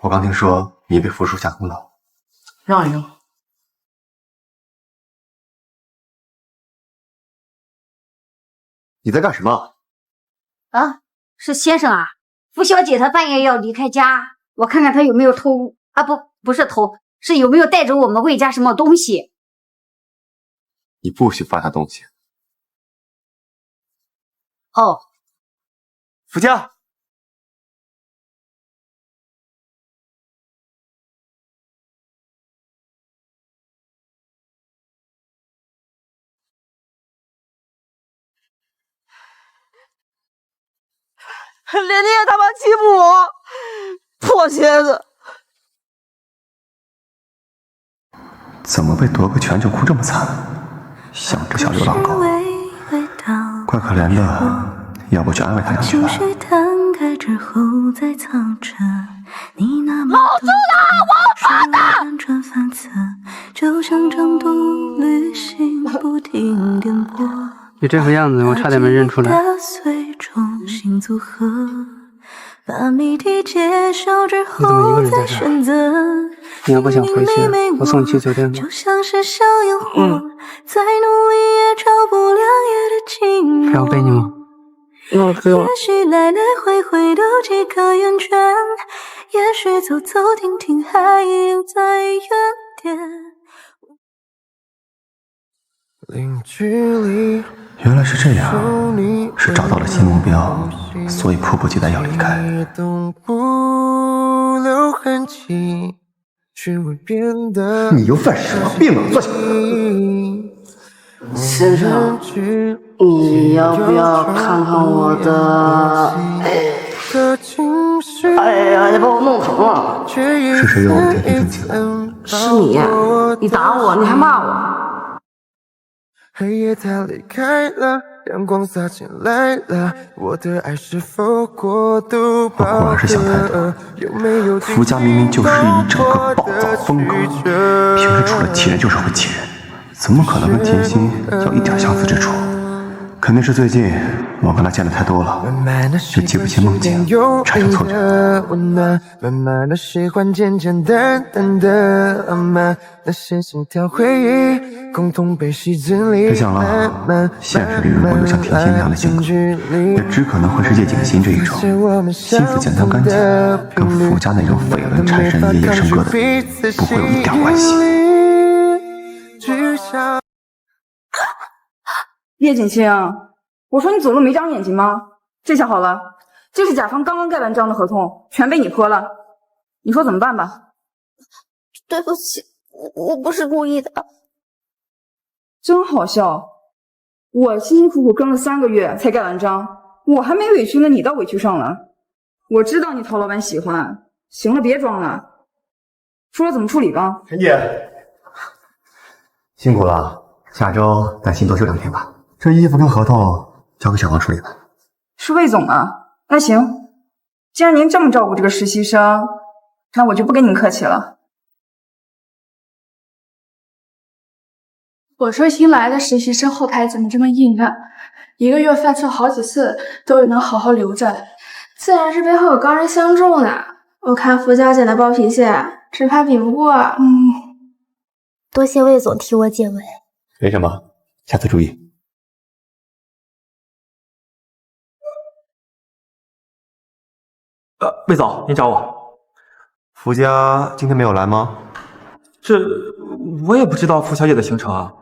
[SPEAKER 1] 我刚听说你被福叔下毒了，
[SPEAKER 3] 让一让。
[SPEAKER 1] 你在干什么？
[SPEAKER 8] 啊，是先生啊。傅小姐她半夜要离开家，我看看她有没有偷啊，不是偷，是有没有带走我们魏家什么东西。
[SPEAKER 1] 你不许翻他东西。
[SPEAKER 8] 哦，
[SPEAKER 1] 福家，
[SPEAKER 3] 连你也他妈欺负我，破鞋子！
[SPEAKER 1] 怎么被夺个拳就哭这么惨？像只小流浪狗，怪可怜的。要不去安慰他两句吧。
[SPEAKER 9] 老子的，王八蛋！
[SPEAKER 13] 你这副样子，我差点没认出来。你怎么一个人在这儿？你要不想回去，我送你去酒店吧。还要背你吗？
[SPEAKER 3] 那不用了。
[SPEAKER 9] 来来回回都几个圆圈，也许走走停停还留在原点。
[SPEAKER 1] 原来是这样，是找到了新目标，所以迫不及待要离开。你又犯什么病了？坐下。
[SPEAKER 3] 先生，你要不要看看我的？哎呀，你把我弄疼了。
[SPEAKER 1] 是谁又天天生气了？
[SPEAKER 3] 是你，你打我，你还骂我。
[SPEAKER 15] 黑夜它离开了，阳光洒进来了，我的爱是否过度饱和？
[SPEAKER 1] 我果然是想太多。福家明明就是一整个暴躁风格，平时除了气人就是会气人，怎么可能跟甜心有一点相似之处？肯定是最近我跟他见的太多了，就记不清梦境，产生错觉。
[SPEAKER 15] 慢慢的喜欢简简单单的浪漫，那些心跳回忆共同被戏子里。
[SPEAKER 1] 别想了，现实里如果有像甜心那样的性格，也只可能会是叶景新这一种，心思简单干净，跟福家那种绯闻缠身夜夜笙歌的人不会有一点关系。
[SPEAKER 3] 叶锦清，我说你走路没长眼睛吗？这下好了，这是甲方刚刚盖完章的合同，全被你泼了，你说怎么办吧？
[SPEAKER 12] 对不起，我不是故意的。
[SPEAKER 3] 真好笑，我辛辛苦苦跟了3个月才盖完章，我还没委屈呢，你倒委屈上了。我知道你陶老板喜欢，行了，别装了，说了怎么处理吧。
[SPEAKER 1] 陈姐，辛苦了，下周带薪多休2天吧。这衣服跟合同交给小王处理吧。
[SPEAKER 3] 是魏总啊，那行，既然您这么照顾这个实习生，那我就不跟您客气了。
[SPEAKER 16] 我说新来的实习生后台怎么这么硬啊？1个月犯错好几次都能好好留着，自然是背后有高人相助呢。我看福小姐的暴脾气，只怕比不过。
[SPEAKER 12] 多谢魏总替我解围。
[SPEAKER 1] 没什么，下次注意。
[SPEAKER 10] 魏总，您找我。
[SPEAKER 1] 福家今天没有来吗？
[SPEAKER 10] 这我也不知道傅小姐的行程啊。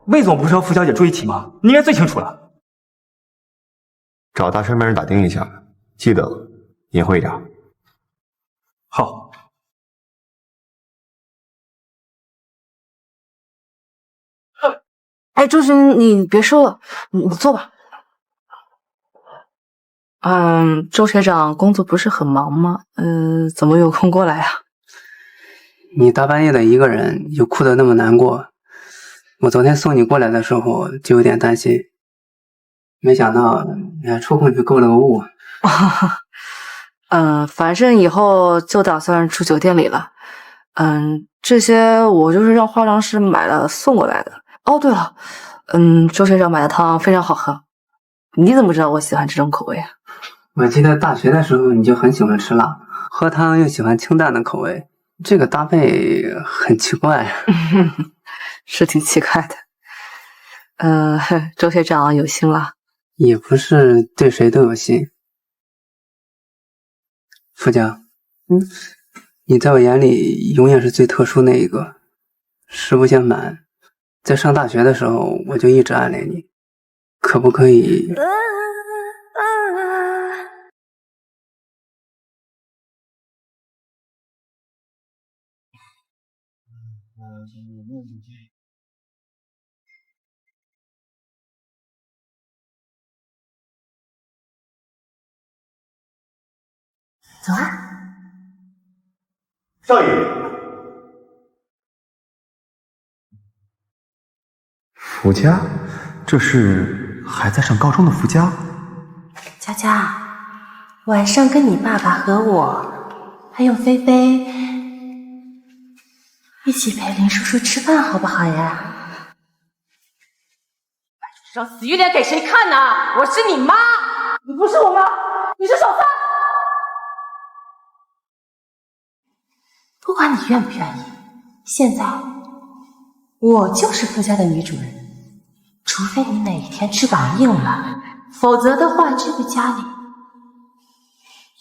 [SPEAKER 10] 魏总不是和傅小姐住一起吗？你应该最清楚了。
[SPEAKER 1] 找大山门人打听一下，记得隐晦一点。
[SPEAKER 10] 好。
[SPEAKER 3] 哎，周巡，你别收了，你坐吧。周学长工作不是很忙吗？怎么有空过来啊？
[SPEAKER 13] 你大半夜的一个人，又哭得那么难过，我昨天送你过来的时候就有点担心，没想到你还抽空去购了个物。
[SPEAKER 3] 反正以后就打算住酒店里了。这些我就是让化妆师买了送过来的。哦，对了，周学长买的汤非常好喝，你怎么知道我喜欢这种口味啊？
[SPEAKER 13] 我记得大学的时候你就很喜欢吃辣，喝汤又喜欢清淡的口味，这个搭配很奇怪。
[SPEAKER 3] 是挺奇怪的。周学长有心了？
[SPEAKER 13] 也不是对谁都有心。傅家，你在我眼里永远是最特殊那一个。实不相瞒，在上大学的时候我就一直暗恋你，可不可以？
[SPEAKER 2] 走啊！
[SPEAKER 1] 少爷，福家，这是还在上高中的福家。
[SPEAKER 2] 佳佳，晚上跟你爸爸和我，还有菲菲，一起陪林叔叔吃饭好不好呀？这张死鱼脸给谁看呢？我是你妈，
[SPEAKER 3] 你不是我妈，你是小三。
[SPEAKER 2] 不管你愿不愿意，现在我就是傅家的女主人，除非你哪一天翅膀硬了，否则的话，这个家里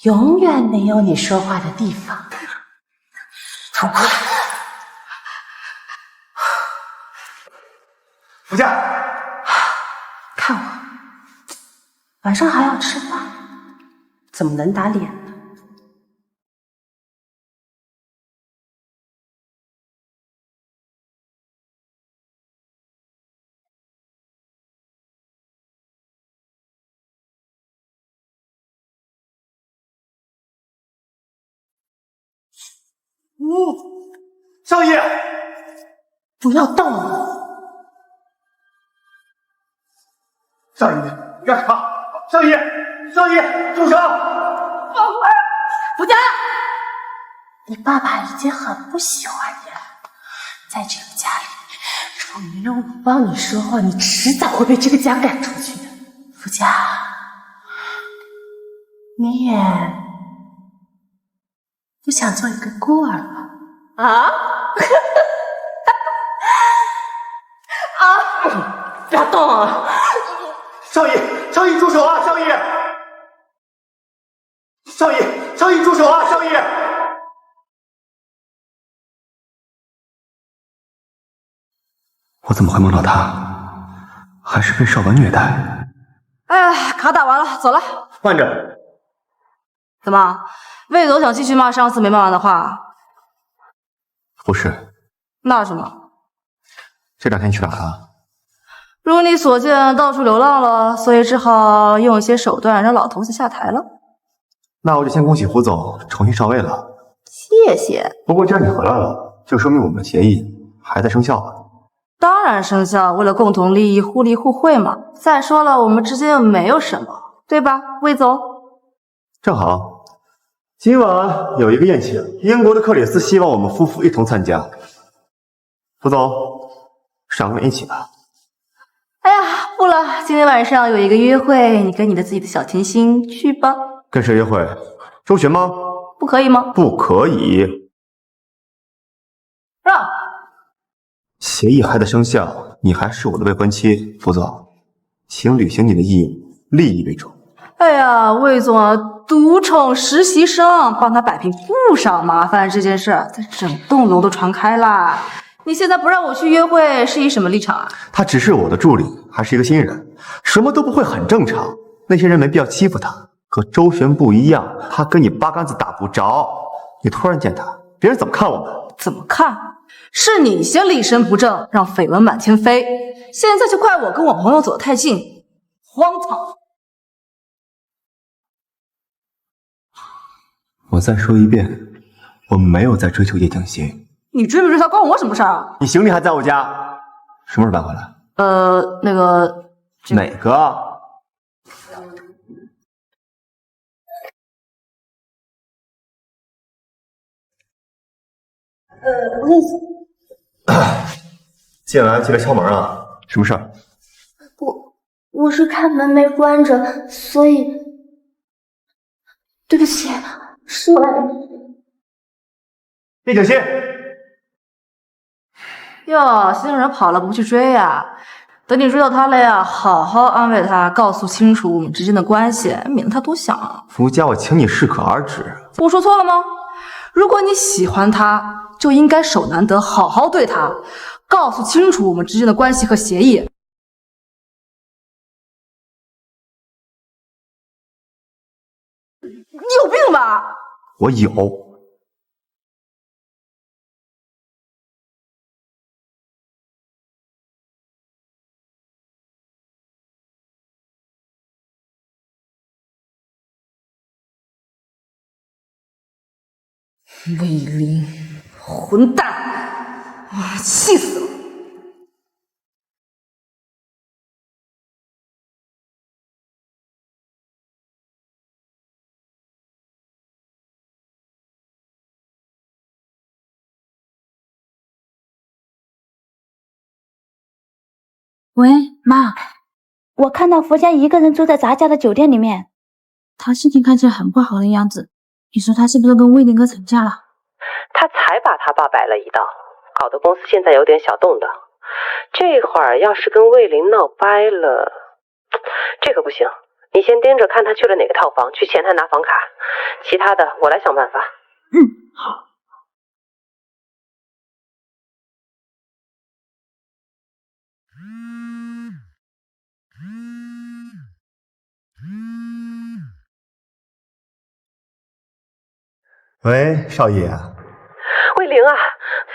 [SPEAKER 2] 永远没有你说话的地方。
[SPEAKER 1] 出快！福家，
[SPEAKER 2] 看我，晚上还要吃饭，怎么能打脸呢？
[SPEAKER 1] 少爷，
[SPEAKER 2] 不要动我！
[SPEAKER 1] 少爷，你干什么？少爷，少爷，住手！
[SPEAKER 2] 放开！福家，你爸爸已经很不喜欢你了，在这个家里，如果没有我帮你说话，你迟早会被这个家赶出去的。福家，你也不想做一个孤儿吧？啊？不要动啊！
[SPEAKER 1] 少爷，少爷住手啊！少爷，少爷，少爷住手啊！少爷，我怎么会梦到他？还是被少文虐待？
[SPEAKER 3] 哎呀，卡打完了，走了。
[SPEAKER 1] 慢着，
[SPEAKER 3] 怎么，魏总想继续骂上次没骂完的话？
[SPEAKER 1] 不是。
[SPEAKER 3] 那什么？
[SPEAKER 1] 这两天去哪儿了？
[SPEAKER 3] 如你所见，到处流浪了，所以只好用一些手段让老头子下台了。
[SPEAKER 1] 那我就先恭喜胡总重新上位了。
[SPEAKER 3] 谢谢。
[SPEAKER 1] 不过既然你回来了，就说明我们的协议还在生效吧？
[SPEAKER 3] 当然生效，为了共同利益，互利互惠嘛。再说了，我们之间又没有什么，对吧，魏总？
[SPEAKER 1] 正好，今晚有一个宴请，英国的克里斯希望我们夫妇一同参加。胡总，赏个脸一起吧。
[SPEAKER 3] 哎呀，不了，今天晚上有一个约会，你跟你的自己的小甜心去吧。
[SPEAKER 1] 跟谁约会？周璇吗？
[SPEAKER 3] 不可以吗？
[SPEAKER 1] 不可以。
[SPEAKER 3] 让。
[SPEAKER 1] 协议还在生效，你还是我的未婚妻，副总，请履行你的义务，利益为重。
[SPEAKER 3] 哎呀，魏总啊，独宠实习生，帮他摆平不少麻烦，这件事在整栋楼都传开啦。你现在不让我去约会是以什么立场啊？
[SPEAKER 1] 他只是我的助理，还是一个新人，什么都不会很正常。那些人没必要欺负他。可周旋不一样，他跟你八竿子打不着。你突然见他，别人怎么看我们？
[SPEAKER 3] 怎么看？是你先立身不正，让绯闻满天飞，现在就怪我跟我朋友走得太近，荒唐。
[SPEAKER 1] 我再说一遍，我没有在追求叶景熙。
[SPEAKER 3] 你追不追他关我什么事儿啊？
[SPEAKER 1] 你行李还在我家，什么时候搬回来？
[SPEAKER 3] 那个
[SPEAKER 1] 哪个？
[SPEAKER 12] 魏总，
[SPEAKER 1] 进来记得敲门啊！什么事儿？
[SPEAKER 12] 我是看门没关着，所以对不起，是我。
[SPEAKER 1] 叶景熙。
[SPEAKER 3] 哟，新人跑了不去追呀？等你追到他了呀，好好安慰他，告诉清楚我们之间的关系，免得他多想啊。
[SPEAKER 1] 福家，我请你适可而止。
[SPEAKER 3] 我说错了吗？如果你喜欢他，就应该手难得，好好对他，告诉清楚我们之间的关系和协议。你有病吧？
[SPEAKER 1] 我有。
[SPEAKER 3] 魏林，混蛋！啊，气死了！
[SPEAKER 12] 喂，妈，我看到福家一个人住在咱家的酒店里面，他心情看起来很不好的样子。你说他是不是跟魏林哥吵架了？
[SPEAKER 2] 他才把他爸摆了一道，搞得公司现在有点小动荡。这会儿要是跟魏林闹掰了，这可不行。你先盯着看他去了哪个套房，去前台拿房卡，其他的我来想办法。
[SPEAKER 12] 好。
[SPEAKER 1] 喂，少爷。
[SPEAKER 2] 魏玲啊，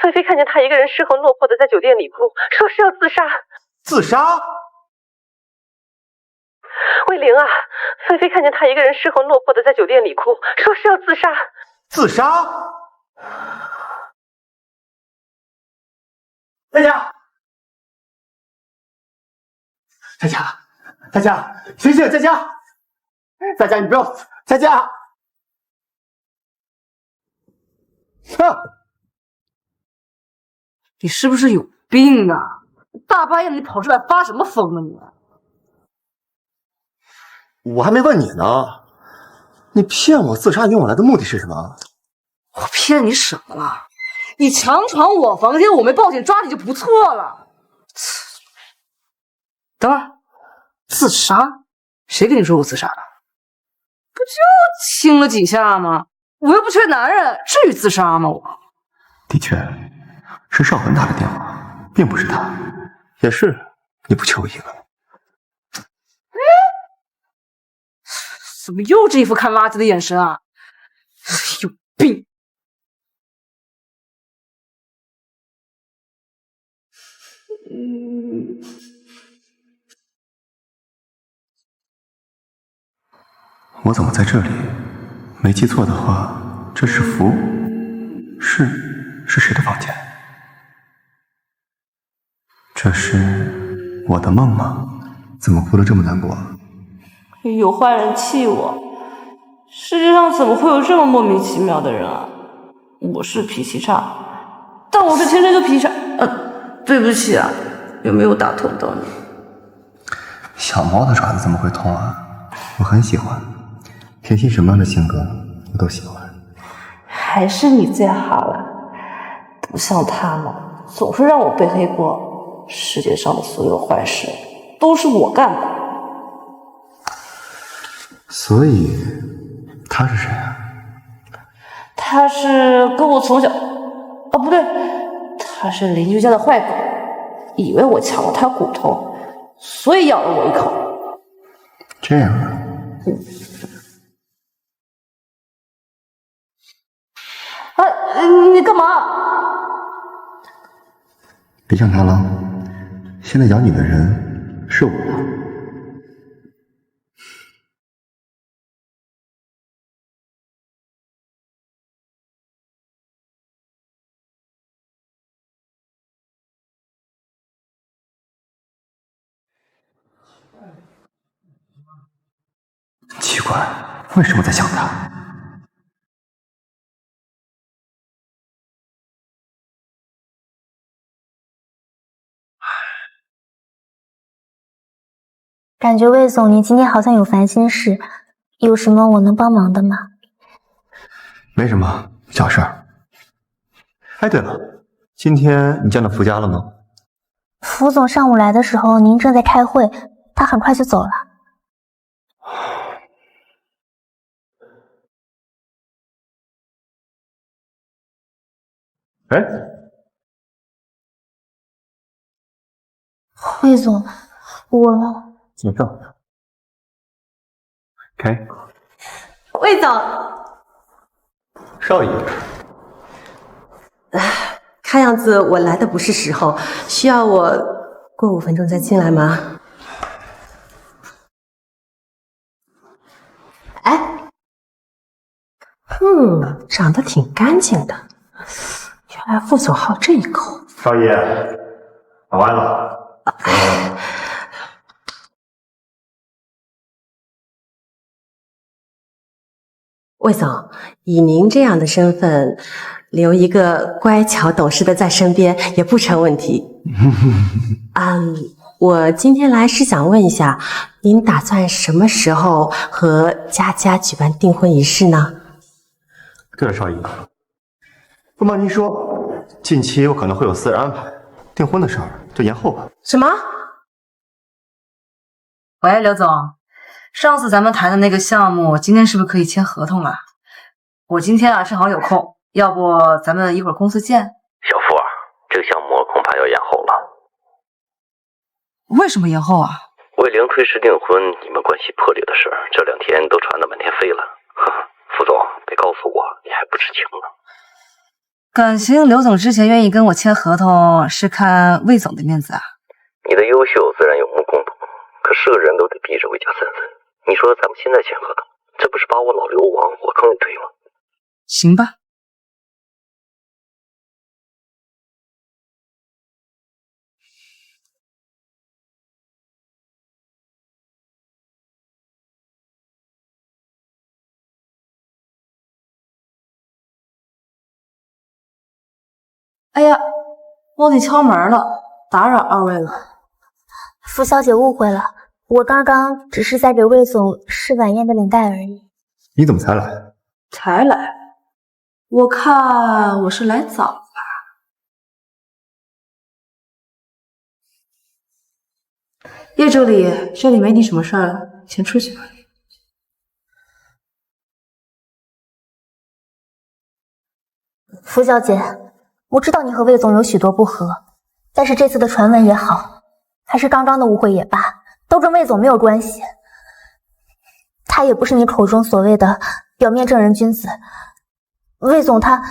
[SPEAKER 2] 菲菲看见他一个人失魂落魄的在酒店里哭，说是要自杀。
[SPEAKER 1] 自杀？
[SPEAKER 2] 魏玲啊，菲菲看见他一个人失魂落魄的在酒店里哭，说是要自杀。
[SPEAKER 1] 自杀？在家，在家，在家，醒醒，在家，在家，你不要，在家。
[SPEAKER 3] 你是不是有病啊？大半夜的你跑出来发什么疯啊你？
[SPEAKER 1] 我还没问你呢，你骗我自杀引我来的目的是什么？
[SPEAKER 3] 我骗你什么了？你强闯我房间，我没报警抓你就不错了。等会儿，自杀？谁跟你说我自杀的？不就亲了几下吗？我又不缺男人，至于自杀吗？我
[SPEAKER 1] 的确是少文打的电话，并不是他。也是，你不求一个。
[SPEAKER 3] 怎么又这一副看垃圾的眼神啊？有病！
[SPEAKER 1] 我怎么在这里？没记错的话，这是福，是谁的房间？这是我的梦吗？怎么哭得这么难过？
[SPEAKER 3] 有坏人气我，世界上怎么会有这么莫名其妙的人啊？我是脾气差，但我是天生就脾气差。对不起啊，有没有打痛到你？
[SPEAKER 1] 小猫的爪子怎么会痛啊？我很喜欢，甜心什么样的性格我都喜欢。
[SPEAKER 3] 还是你最好了，不像他们总是让我背黑锅，世界上的所有坏事都是我干的。
[SPEAKER 1] 所以他是谁啊？
[SPEAKER 3] 他是跟我从小，不对，他他是邻居家的坏狗，以为我抢了他骨头，所以咬了我一口。
[SPEAKER 1] 这样啊？
[SPEAKER 3] 你干嘛？
[SPEAKER 1] 别想他了，现在咬你的人是我。奇怪，为什么在想他？
[SPEAKER 12] 感觉魏总，你今天好像有烦心事，有什么我能帮忙的吗？
[SPEAKER 1] 没什么，小事儿。哎，对了，今天你见到福家了吗？
[SPEAKER 12] 福总上午来的时候，您正在开会，他很快就走了。
[SPEAKER 1] 哎，
[SPEAKER 12] 魏总，我
[SPEAKER 1] 请坐。开。
[SPEAKER 2] 魏总，
[SPEAKER 1] 少爷。
[SPEAKER 2] 看样子我来的不是时候，需要我过5分钟再进来吗？哎，长得挺干净的，原来副总好这一口。
[SPEAKER 5] 少爷，打完了。
[SPEAKER 2] 魏总，以您这样的身份，留一个乖巧懂事的在身边也不成问题。我今天来是想问一下，您打算什么时候和佳佳举办订婚仪式呢？
[SPEAKER 1] 对了，少爷，不瞒您说，近期我可能会有私人安排，订婚的事儿就延后吧。
[SPEAKER 2] 什么？
[SPEAKER 3] 喂，刘总，上次咱们谈的那个项目，今天是不是可以签合同了？我今天正好有空，要不咱们一会儿公司见？
[SPEAKER 17] 小付啊，这个项目恐怕要延后了。
[SPEAKER 3] 为什么延后啊？
[SPEAKER 17] 魏玲推迟订婚，你们关系破裂的事儿，这2天都传得满天飞了。呵呵，副总，别告诉我你还不知情呢。
[SPEAKER 3] 感情刘总之前愿意跟我签合同，是看魏总的面子啊。
[SPEAKER 17] 你的优秀自然有目共睹，可是个人都得避着魏家3分。你说咱们现在签合同，这不是把我老刘往火坑里推吗？
[SPEAKER 3] 行吧。哎呀，忘记敲门了，打扰2位了。
[SPEAKER 12] 傅小姐误会了，我刚刚只是在给魏总试晚宴的领带而已。
[SPEAKER 1] 你怎么才来？
[SPEAKER 3] 才来？我看我是来早了吧。叶助理，这里没你什么事儿，先出去吧。
[SPEAKER 12] 傅小姐，我知道你和魏总有许多不和，但是这次的传闻也好，还是刚刚的误会也罢，都跟魏总没有关系。他也不是你口中所谓的表面正人君子。魏总他……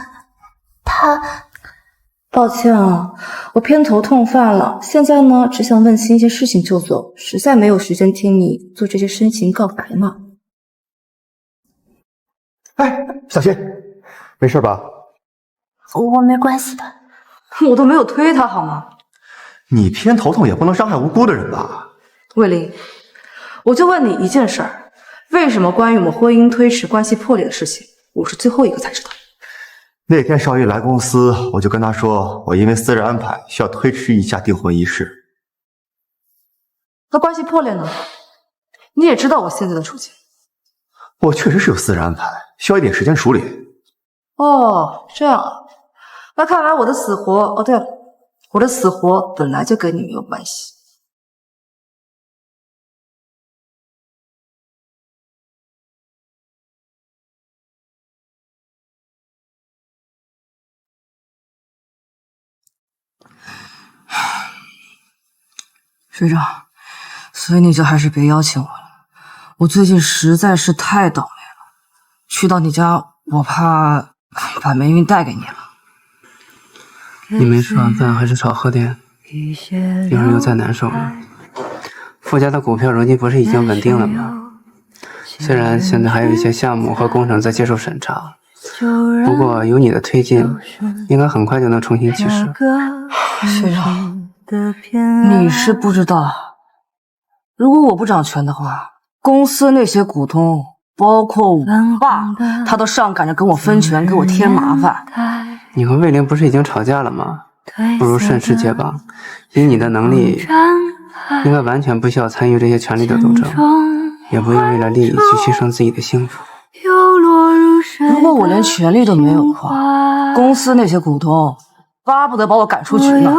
[SPEAKER 3] 抱歉啊，我偏头痛犯了，现在呢只想问清一些事情就走，实在没有时间听你做这些深情告白呢。
[SPEAKER 1] 哎，小心，没事吧？
[SPEAKER 12] 我没关系的，
[SPEAKER 3] 我都没有推他好吗？
[SPEAKER 1] 你偏头痛也不能伤害无辜的人吧？
[SPEAKER 3] 魏玲，我就问你一件事儿，为什么关于我们婚姻推迟、关系破裂的事情，我是最后一个才知道？
[SPEAKER 1] 那天少爷来公司，我就跟他说，我因为私人安排需要推迟一下订婚仪式。
[SPEAKER 3] 那关系破裂呢？你也知道我现在的处境。
[SPEAKER 1] 我确实是有私人安排，需要一点时间处理。
[SPEAKER 3] 哦，这样啊，那看来我的死活……哦，对了，我的死活本来就跟你没有关系。学长，所以你就还是别邀请我了。我最近实在是太倒霉了，去到你家，我怕把霉运带给你了。
[SPEAKER 13] 你没吃晚饭还是少喝点，一会儿又再难受了。傅家的股票如今不是已经稳定了吗？虽然现在还有一些项目和工程在接受审查，不过有你的推进，应该很快就能重新起势。
[SPEAKER 3] 学长，你是不知道，如果我不掌权的话，公司那些股东，包括我爸，他都上赶着跟我分权，给我添麻烦。
[SPEAKER 13] 你和魏玲不是已经吵架了吗？不如顺势接棒，以你的能力，应该完全不需要参与这些权力的斗争，也不用为了利益去牺牲自己的幸福。
[SPEAKER 3] 如果我连权利都没有的话，公司那些股东巴不得把我赶出局呢。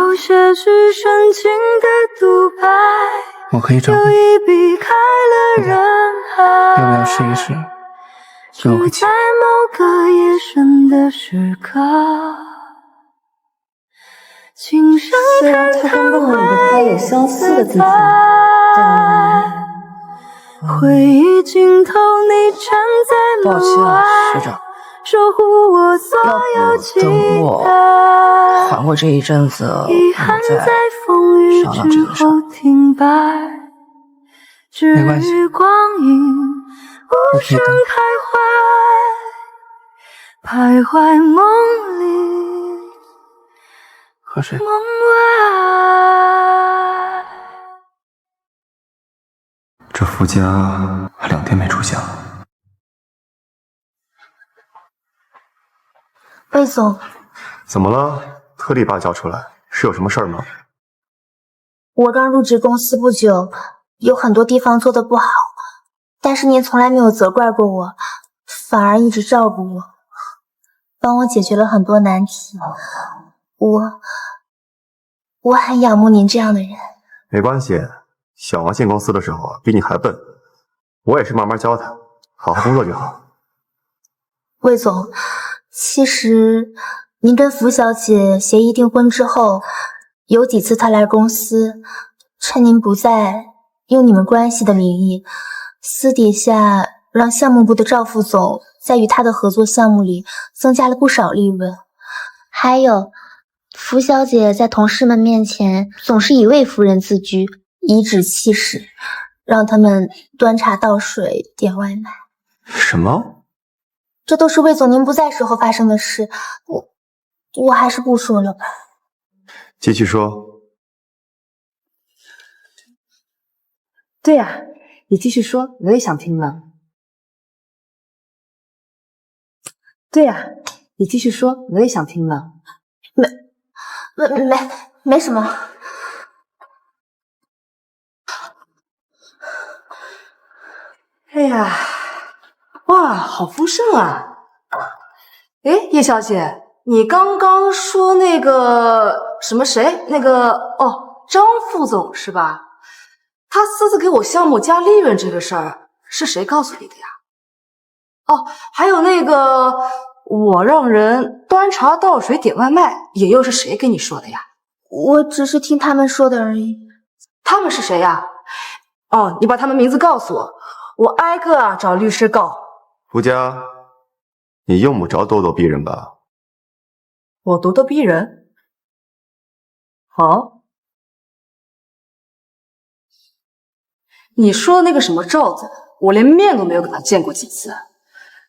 [SPEAKER 13] 我可以找你，要不要试一试？给我个钱。
[SPEAKER 2] 虽然他跟梦里的他有相似的地方，但
[SPEAKER 9] 回忆尽头，你站在
[SPEAKER 3] 抱歉啊，学长，
[SPEAKER 9] 守护我所有期
[SPEAKER 3] 等我
[SPEAKER 9] 待，
[SPEAKER 3] 缓过这一阵子，
[SPEAKER 9] 遗憾在风雨
[SPEAKER 3] 商量这
[SPEAKER 9] 之
[SPEAKER 3] 个事儿。
[SPEAKER 9] 后停摆，
[SPEAKER 13] 没关系，
[SPEAKER 9] 至于光阴无声徘徊，徘徊梦里，
[SPEAKER 13] 喝水。
[SPEAKER 9] 梦外。
[SPEAKER 1] 这傅家2天没出现了。
[SPEAKER 12] 魏总，
[SPEAKER 1] 怎么了？特地把我叫出来，是有什么事儿吗？
[SPEAKER 12] 我刚入职公司不久，有很多地方做得不好，但是您从来没有责怪过我，反而一直照顾我，帮我解决了很多难题。我很仰慕您这样的人。
[SPEAKER 1] 没关系，小王进公司的时候比你还笨，我也是慢慢教他，好好工作就好。
[SPEAKER 12] 魏总，其实您跟福小姐协议订婚之后，有几次她来公司，趁您不在，用你们关系的名义，私底下让项目部的赵副总在与他的合作项目里增加了不少利润。还有，福小姐在同事们面前总是以魏夫人自居，颐指气使，让他们端茶倒水点外卖。
[SPEAKER 1] 什么？
[SPEAKER 12] 这都是魏总您不在时候发生的事，我还是不说了吧。
[SPEAKER 1] 继续说。
[SPEAKER 3] 对呀，你继续说，我也想听了。对呀，你继续说，我也想听了。
[SPEAKER 12] 没什么。
[SPEAKER 3] 哎呀，哇，好丰盛啊！哎，叶小姐，你刚刚说那个什么谁？那个张副总是吧？他私自给我项目加利润这个事儿，是谁告诉你的呀？哦，还有那个我让人端茶倒水点外卖，也又是谁跟你说的呀？
[SPEAKER 12] 我只是听他们说的而已。
[SPEAKER 3] 他们是谁呀？哦，你把他们名字告诉我，我挨个找律师告。
[SPEAKER 1] 福家，你用不着咄咄逼人吧？
[SPEAKER 3] 我咄咄逼人？好，你说的那个什么赵总，我连面都没有跟他见过几次。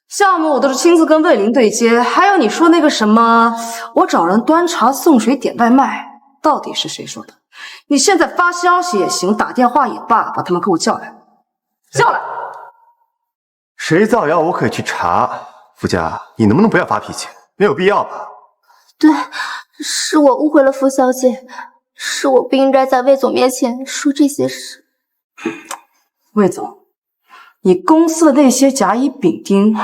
[SPEAKER 3] 项目我都是亲自跟魏玲对接，还有你说那个什么，我找人端茶送水点外卖，到底是谁说的？你现在发消息也行，打电话也罢，把他们给我叫来，叫来。
[SPEAKER 1] 谁造谣我可以去查。福家，你能不能不要发脾气？没有必要吧？
[SPEAKER 12] 对，是我误会了福小姐，是我不应该在魏总面前说这些事。
[SPEAKER 3] 魏总，你公司的那些甲乙丙丁，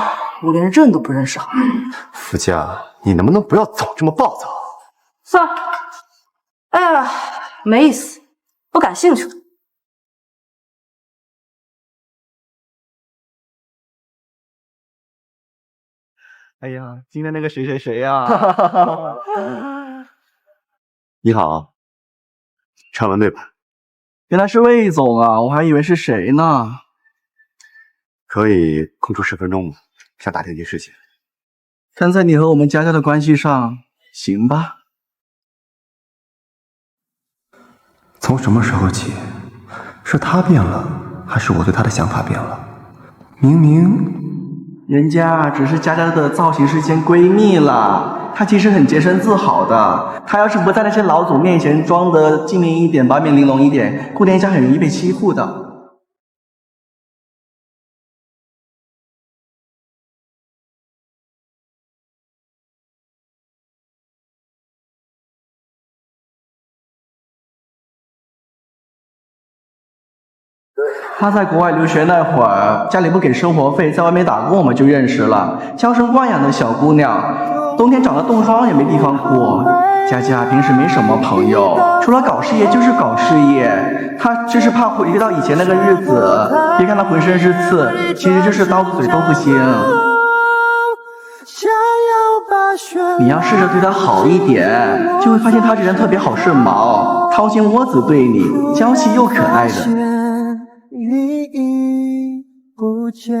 [SPEAKER 3] 我连认都不认识好吗？
[SPEAKER 1] 福家，你能不能不要总这么暴躁？
[SPEAKER 3] 算了，哎呀，没意思，不感兴趣了。
[SPEAKER 5] 哎呀，今天那个谁谁谁呀、
[SPEAKER 1] 你好，唱完对吧？
[SPEAKER 6] 原来是魏总啊，我还以为是谁呢。
[SPEAKER 1] 可以空出10分钟吗？想打听一件事情。
[SPEAKER 6] 看在你和我们佳佳的关系上，行吧。
[SPEAKER 1] 从什么时候起，是他变了，还是我对他的想法变了？明明
[SPEAKER 6] 人家只是佳佳的造型师兼闺蜜了，她其实很洁身自好的。她要是不在那些老总面前装得精明一点、八面玲珑一点，顾天下很容易被欺负的。他在国外留学那会儿，家里不给生活费，在外面打工，我们就认识了。娇生惯养的小姑娘，冬天长了冻疮也没地方哭。佳佳平时没什么朋友，除了搞事业就是搞事业。她就是怕回到以前那个日子。别看她浑身是刺，其实就是刀子嘴豆腐心。你要试着对她好一点，就会发现她这人特别好顺毛，掏心窝子对你，娇气又可爱的。
[SPEAKER 15] 意义不见。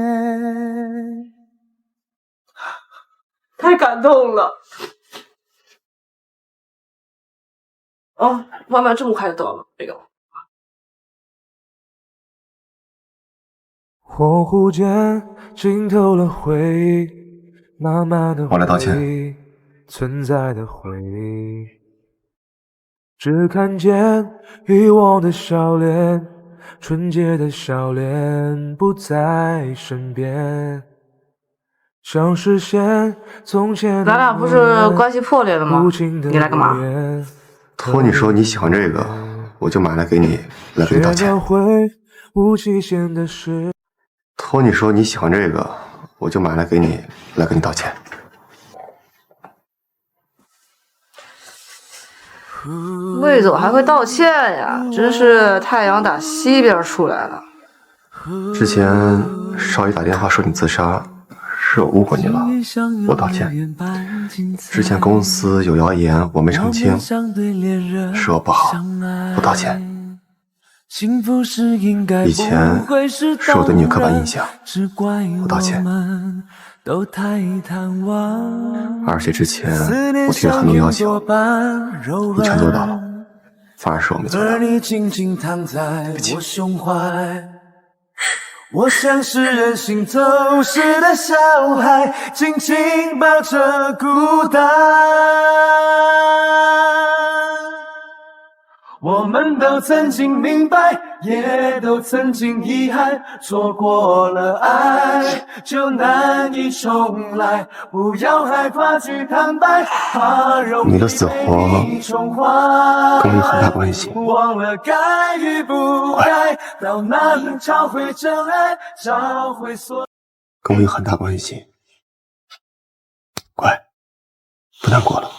[SPEAKER 18] 太感动了。哦，外卖这么快就到了，这个。
[SPEAKER 15] 恍惚间浸透了回忆，慢慢的
[SPEAKER 1] 我来道歉。
[SPEAKER 15] 存在的回忆，只看见遗忘的笑脸，纯洁的笑脸不在身边，想实现从前。
[SPEAKER 3] 咱俩不是关系破裂了吗？你来干嘛？
[SPEAKER 1] 托你说你喜欢这个，我就买来给你，来给你道歉。托你说你喜欢这个，我就买来给你，来给你道歉。
[SPEAKER 3] 魏总还会道歉呀，真是太阳打西边出来了。
[SPEAKER 1] 之前少爷打电话说你自杀，是我误会你了，我道歉。之前公司有谣言我没澄清，是我不好，我道歉。以前是我对你有刻板印象，我道歉。而且之前我提了很多要求，你全做到了，反而是我没做到，对不起。
[SPEAKER 15] 我像是人心透视的小孩，紧紧抱着孤单。我们都曾经明白，也都曾经遗憾，错过了爱就难以重来，不要害怕去坦白，怕容易
[SPEAKER 1] 你的死活跟我有很大关系。
[SPEAKER 15] 忘了该与不该，到哪里找回真爱，找回所
[SPEAKER 1] 跟我有很大关系。乖，不难过了。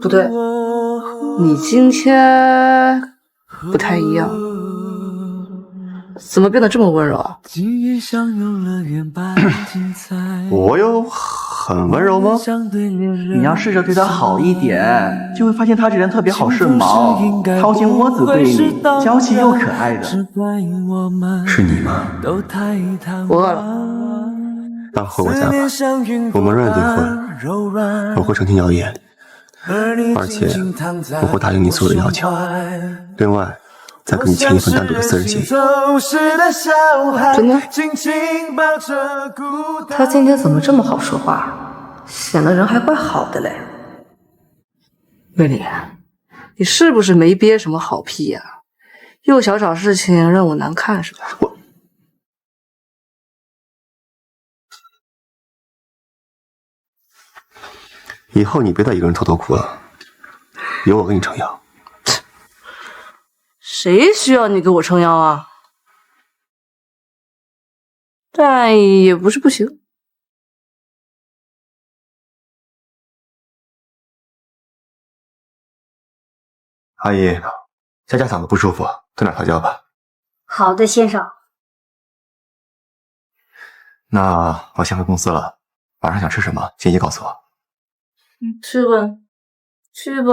[SPEAKER 3] 不对，你今天不太一样，怎么变得这么温柔啊？
[SPEAKER 1] 我有很温柔吗？
[SPEAKER 6] 你要试着对他好一点，就会发现他这人特别好顺毛，掏心窝子对你，娇气又可爱的。
[SPEAKER 1] 是你吗？
[SPEAKER 3] 我饿了。
[SPEAKER 1] 那回我家吧，我们仍然订婚，我会澄清谣言，而且我会答应你所有的要求。另外，再跟你签一份单独的私人协议。
[SPEAKER 3] 真的？他今天怎么这么好说话，显得人还怪好的嘞？魏林，你是不是没憋什么好屁呀？又想找事情让我难看是吧？
[SPEAKER 1] 以后你别再一个人偷偷哭了，有我给你撑腰。
[SPEAKER 3] 谁需要你给我撑腰啊？但也不是不行。
[SPEAKER 1] 阿姨，佳佳嗓子不舒服，炖点调教吧。
[SPEAKER 8] 好的，先生。
[SPEAKER 1] 那我先回公司了，晚上想吃什么，信息告诉我。
[SPEAKER 3] 去问。
[SPEAKER 16] 去不？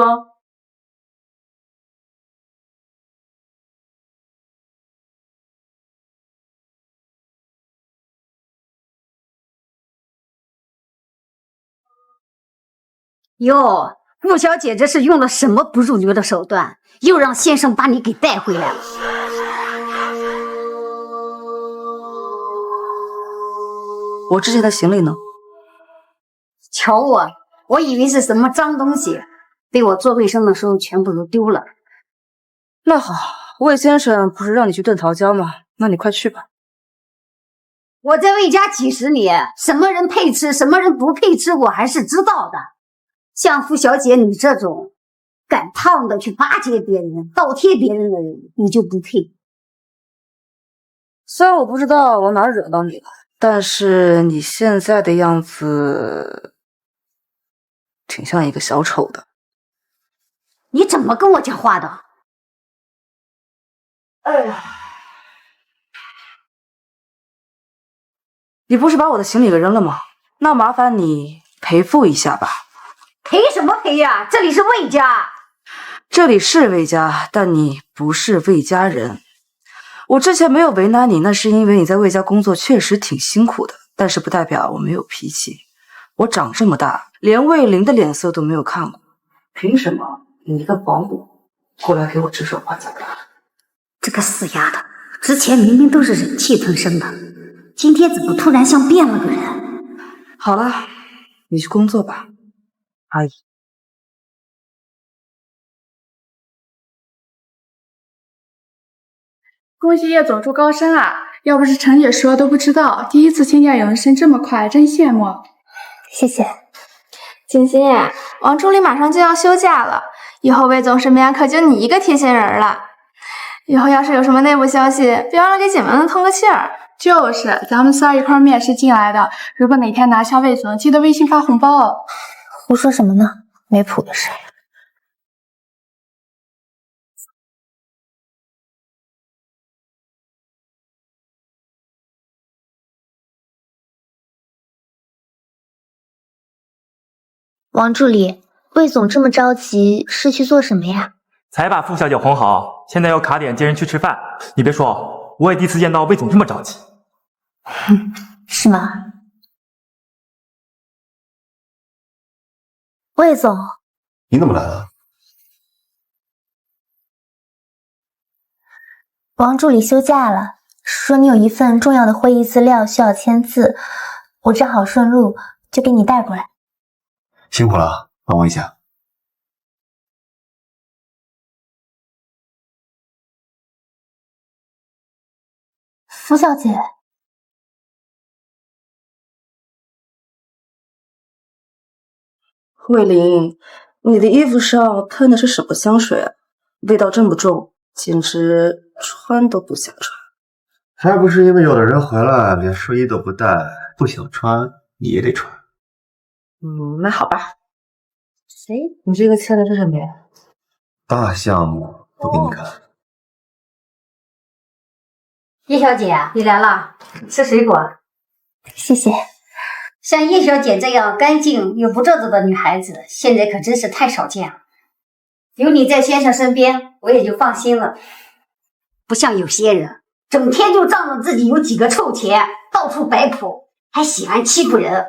[SPEAKER 8] 哟，顾小姐这是用了什么不入流的手段，又让先生把你给带回来了？
[SPEAKER 3] 我之前的行李呢？
[SPEAKER 8] 瞧我以为是什么脏东西，被我做卫生的时候全部都丢了。
[SPEAKER 3] 那好，魏先生不是让你去炖桃胶吗？那你快去吧。
[SPEAKER 8] 我在魏家几十年，什么人配吃，什么人不配吃，我还是知道的。像傅小姐你这种赶趟的去巴结别人、倒贴别人的人，你就不配。
[SPEAKER 3] 虽然我不知道我哪惹到你了，但是你现在的样子挺像一个小丑的。
[SPEAKER 8] 你怎么跟我讲话的？
[SPEAKER 3] 哎呀，你不是把我的行李给扔了吗？那麻烦你赔付一下吧。
[SPEAKER 8] 赔什么赔呀？这里是魏家。
[SPEAKER 3] 这里是魏家，但你不是魏家人。我之前没有为难你，那是因为你在魏家工作确实挺辛苦的，但是不代表我没有脾气。我长这么大，连魏玲的脸色都没有看过，凭什么你一个保姆过来给我指手画脚的？
[SPEAKER 8] 这个死丫头，之前明明都是忍气吞声的，今天怎么突然像变了个人？
[SPEAKER 3] 好了，你去工作吧，阿姨。
[SPEAKER 16] 恭喜叶总出高升啊！要不是陈姐说都不知道，第一次听见有人升这么快，真羡慕。
[SPEAKER 12] 谢谢。
[SPEAKER 16] 欣欣，王助理马上就要休假了，以后魏总身边可就你一个贴心人了。以后要是有什么内部消息，别忘了给姐妹们通个气儿。就是，咱们仨一块面试进来的，如果哪天拿下魏总，记得微信发红包哦。
[SPEAKER 12] 胡说什么呢？没谱的事。王助理，魏总这么着急是去做什么呀？
[SPEAKER 10] 才把傅小姐哄好，现在要卡点接人去吃饭。你别说，我也第一次见到魏总这么着急。
[SPEAKER 12] 是吗？魏总，
[SPEAKER 1] 你怎么来了？
[SPEAKER 12] 王助理休假了，说你有一份重要的会议资料需要签字，我正好顺路就给你带过来。
[SPEAKER 1] 辛苦了，帮我一下。
[SPEAKER 12] 傅小姐，
[SPEAKER 3] 慧玲，你的衣服上喷的是什么香水啊？味道这么重，简直穿都不想穿。
[SPEAKER 1] 还不是因为有的人回来连睡衣都不带，不想穿你也得穿。
[SPEAKER 3] 那好吧。哎，你这个签的是什么呀？
[SPEAKER 1] 大项目不给你看。
[SPEAKER 8] 叶小姐，你来了，吃水果。
[SPEAKER 12] 谢谢。
[SPEAKER 8] 像叶小姐这样干净又不做作的女孩子，现在可真是太少见了。有你在先生身边，我也就放心了。不像有些人，整天就仗着自己有几个臭钱，到处摆谱，还喜欢欺负人。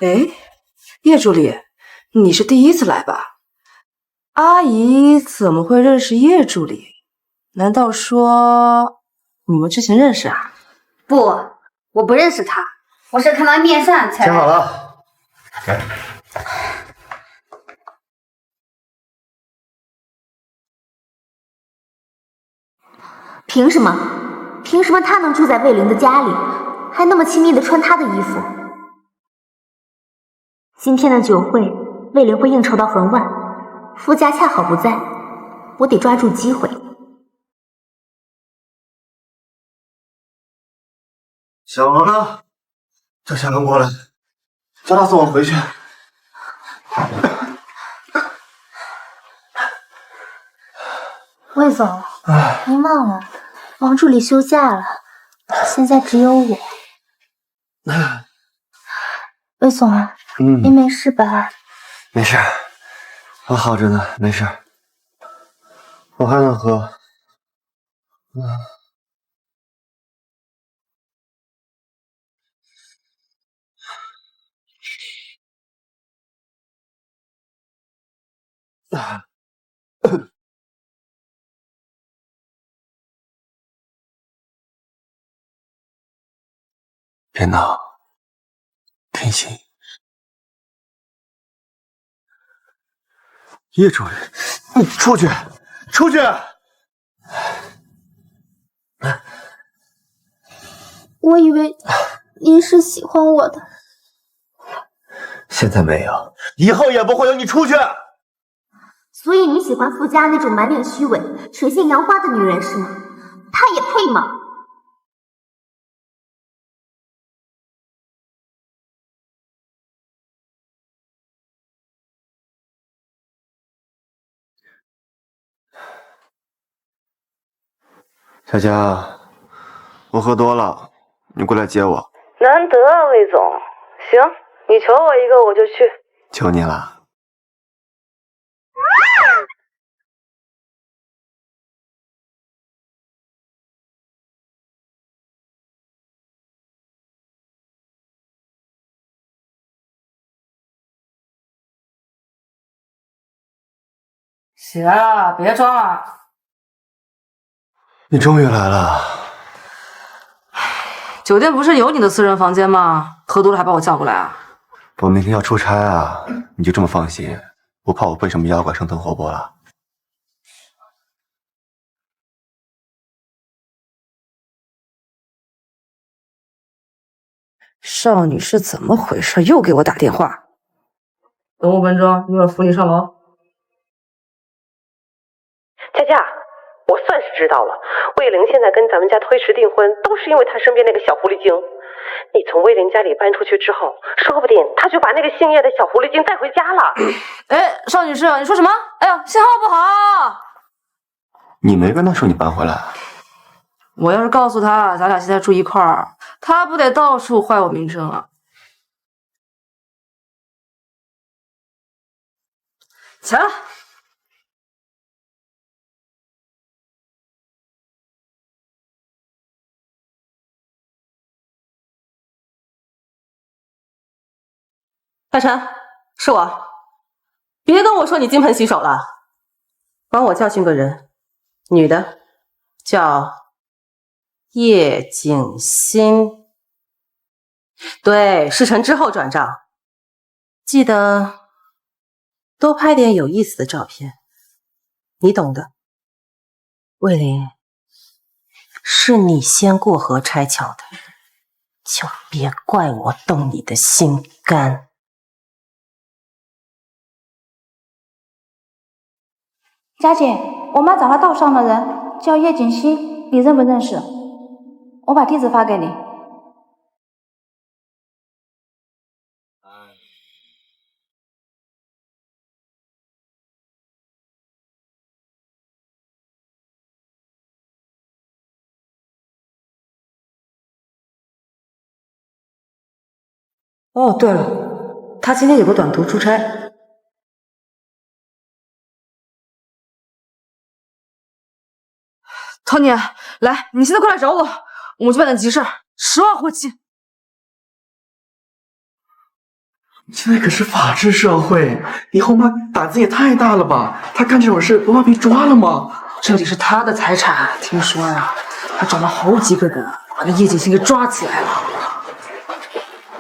[SPEAKER 3] 哎，叶助理，你是第一次来吧？阿姨怎么会认识叶助理？难道说你们之前认识啊？
[SPEAKER 8] 不，我不认识他，我是看他面善才。
[SPEAKER 1] 签好了，给。
[SPEAKER 12] 凭什么？凭什么他能住在魏玲的家里，还那么亲密的穿她的衣服？今天的酒会，魏玲会应酬到很晚，傅家恰好不在，我得抓住机会。
[SPEAKER 1] 小王呢？叫小王过来，叫他送我回去。
[SPEAKER 12] 魏总，您忘了，王助理休假了，现在只有我。魏总，你没事吧？
[SPEAKER 1] 没事，我好着呢，没事。我还能喝。别闹，天心。叶主任，你出去，出去！
[SPEAKER 12] 我以为您是喜欢我的，
[SPEAKER 1] 现在没有，以后也不会有。你出去！
[SPEAKER 19] 所以你喜欢傅家那种满脸虚伪、水性杨花的女人是吗？她也配吗？
[SPEAKER 1] 佳佳，我喝多了，你过来接我。
[SPEAKER 3] 难得啊，魏总。行，你求我一个我就去。
[SPEAKER 1] 求你了。
[SPEAKER 3] 起来了，别装了。
[SPEAKER 1] 你终于来了。
[SPEAKER 3] 酒店不是有你的私人房间吗？喝多了还把我叫过来啊？
[SPEAKER 1] 我明天要出差啊，你就这么放心？不怕我被什么妖怪生吞活剥了？
[SPEAKER 3] 少女是怎么回事？又给我打电话。等5分钟，一会儿扶你上楼。
[SPEAKER 2] 佳佳，我算是知道了，魏玲现在跟咱们家推迟订婚，都是因为她身边那个小狐狸精。你从魏玲家里搬出去之后，说不定她就把那个姓叶的小狐狸精带回家了。
[SPEAKER 3] 哎，邵女士，你说什么？哎呀，信号不好。
[SPEAKER 1] 你没跟他说你搬回来？
[SPEAKER 3] 我要是告诉他咱俩现在住一块儿，他不得到处坏我名声啊！起来了。
[SPEAKER 2] 大陈，是我，别跟我说你金盆洗手了，帮我教训个人，女的，叫叶景欣。对，事成之后转账，记得多拍点有意思的照片，你懂的。魏玲，是你先过河拆桥的，就别怪我动你的心肝。
[SPEAKER 7] 佳姐，我妈找了道上的人，叫叶锦熙，你认不认识？我把地址发给你。
[SPEAKER 3] 哦，对了，他今天有个短途出差。Tony， 来，你现在快来找我，我们去办点急事，10万火急。
[SPEAKER 6] 现在可是法治社会，你后妈胆子也太大了吧？她干这种事不怕被抓了吗？
[SPEAKER 3] 这里是她的财产，听说呀，她找了好几个人，把那叶锦熙给抓起来了。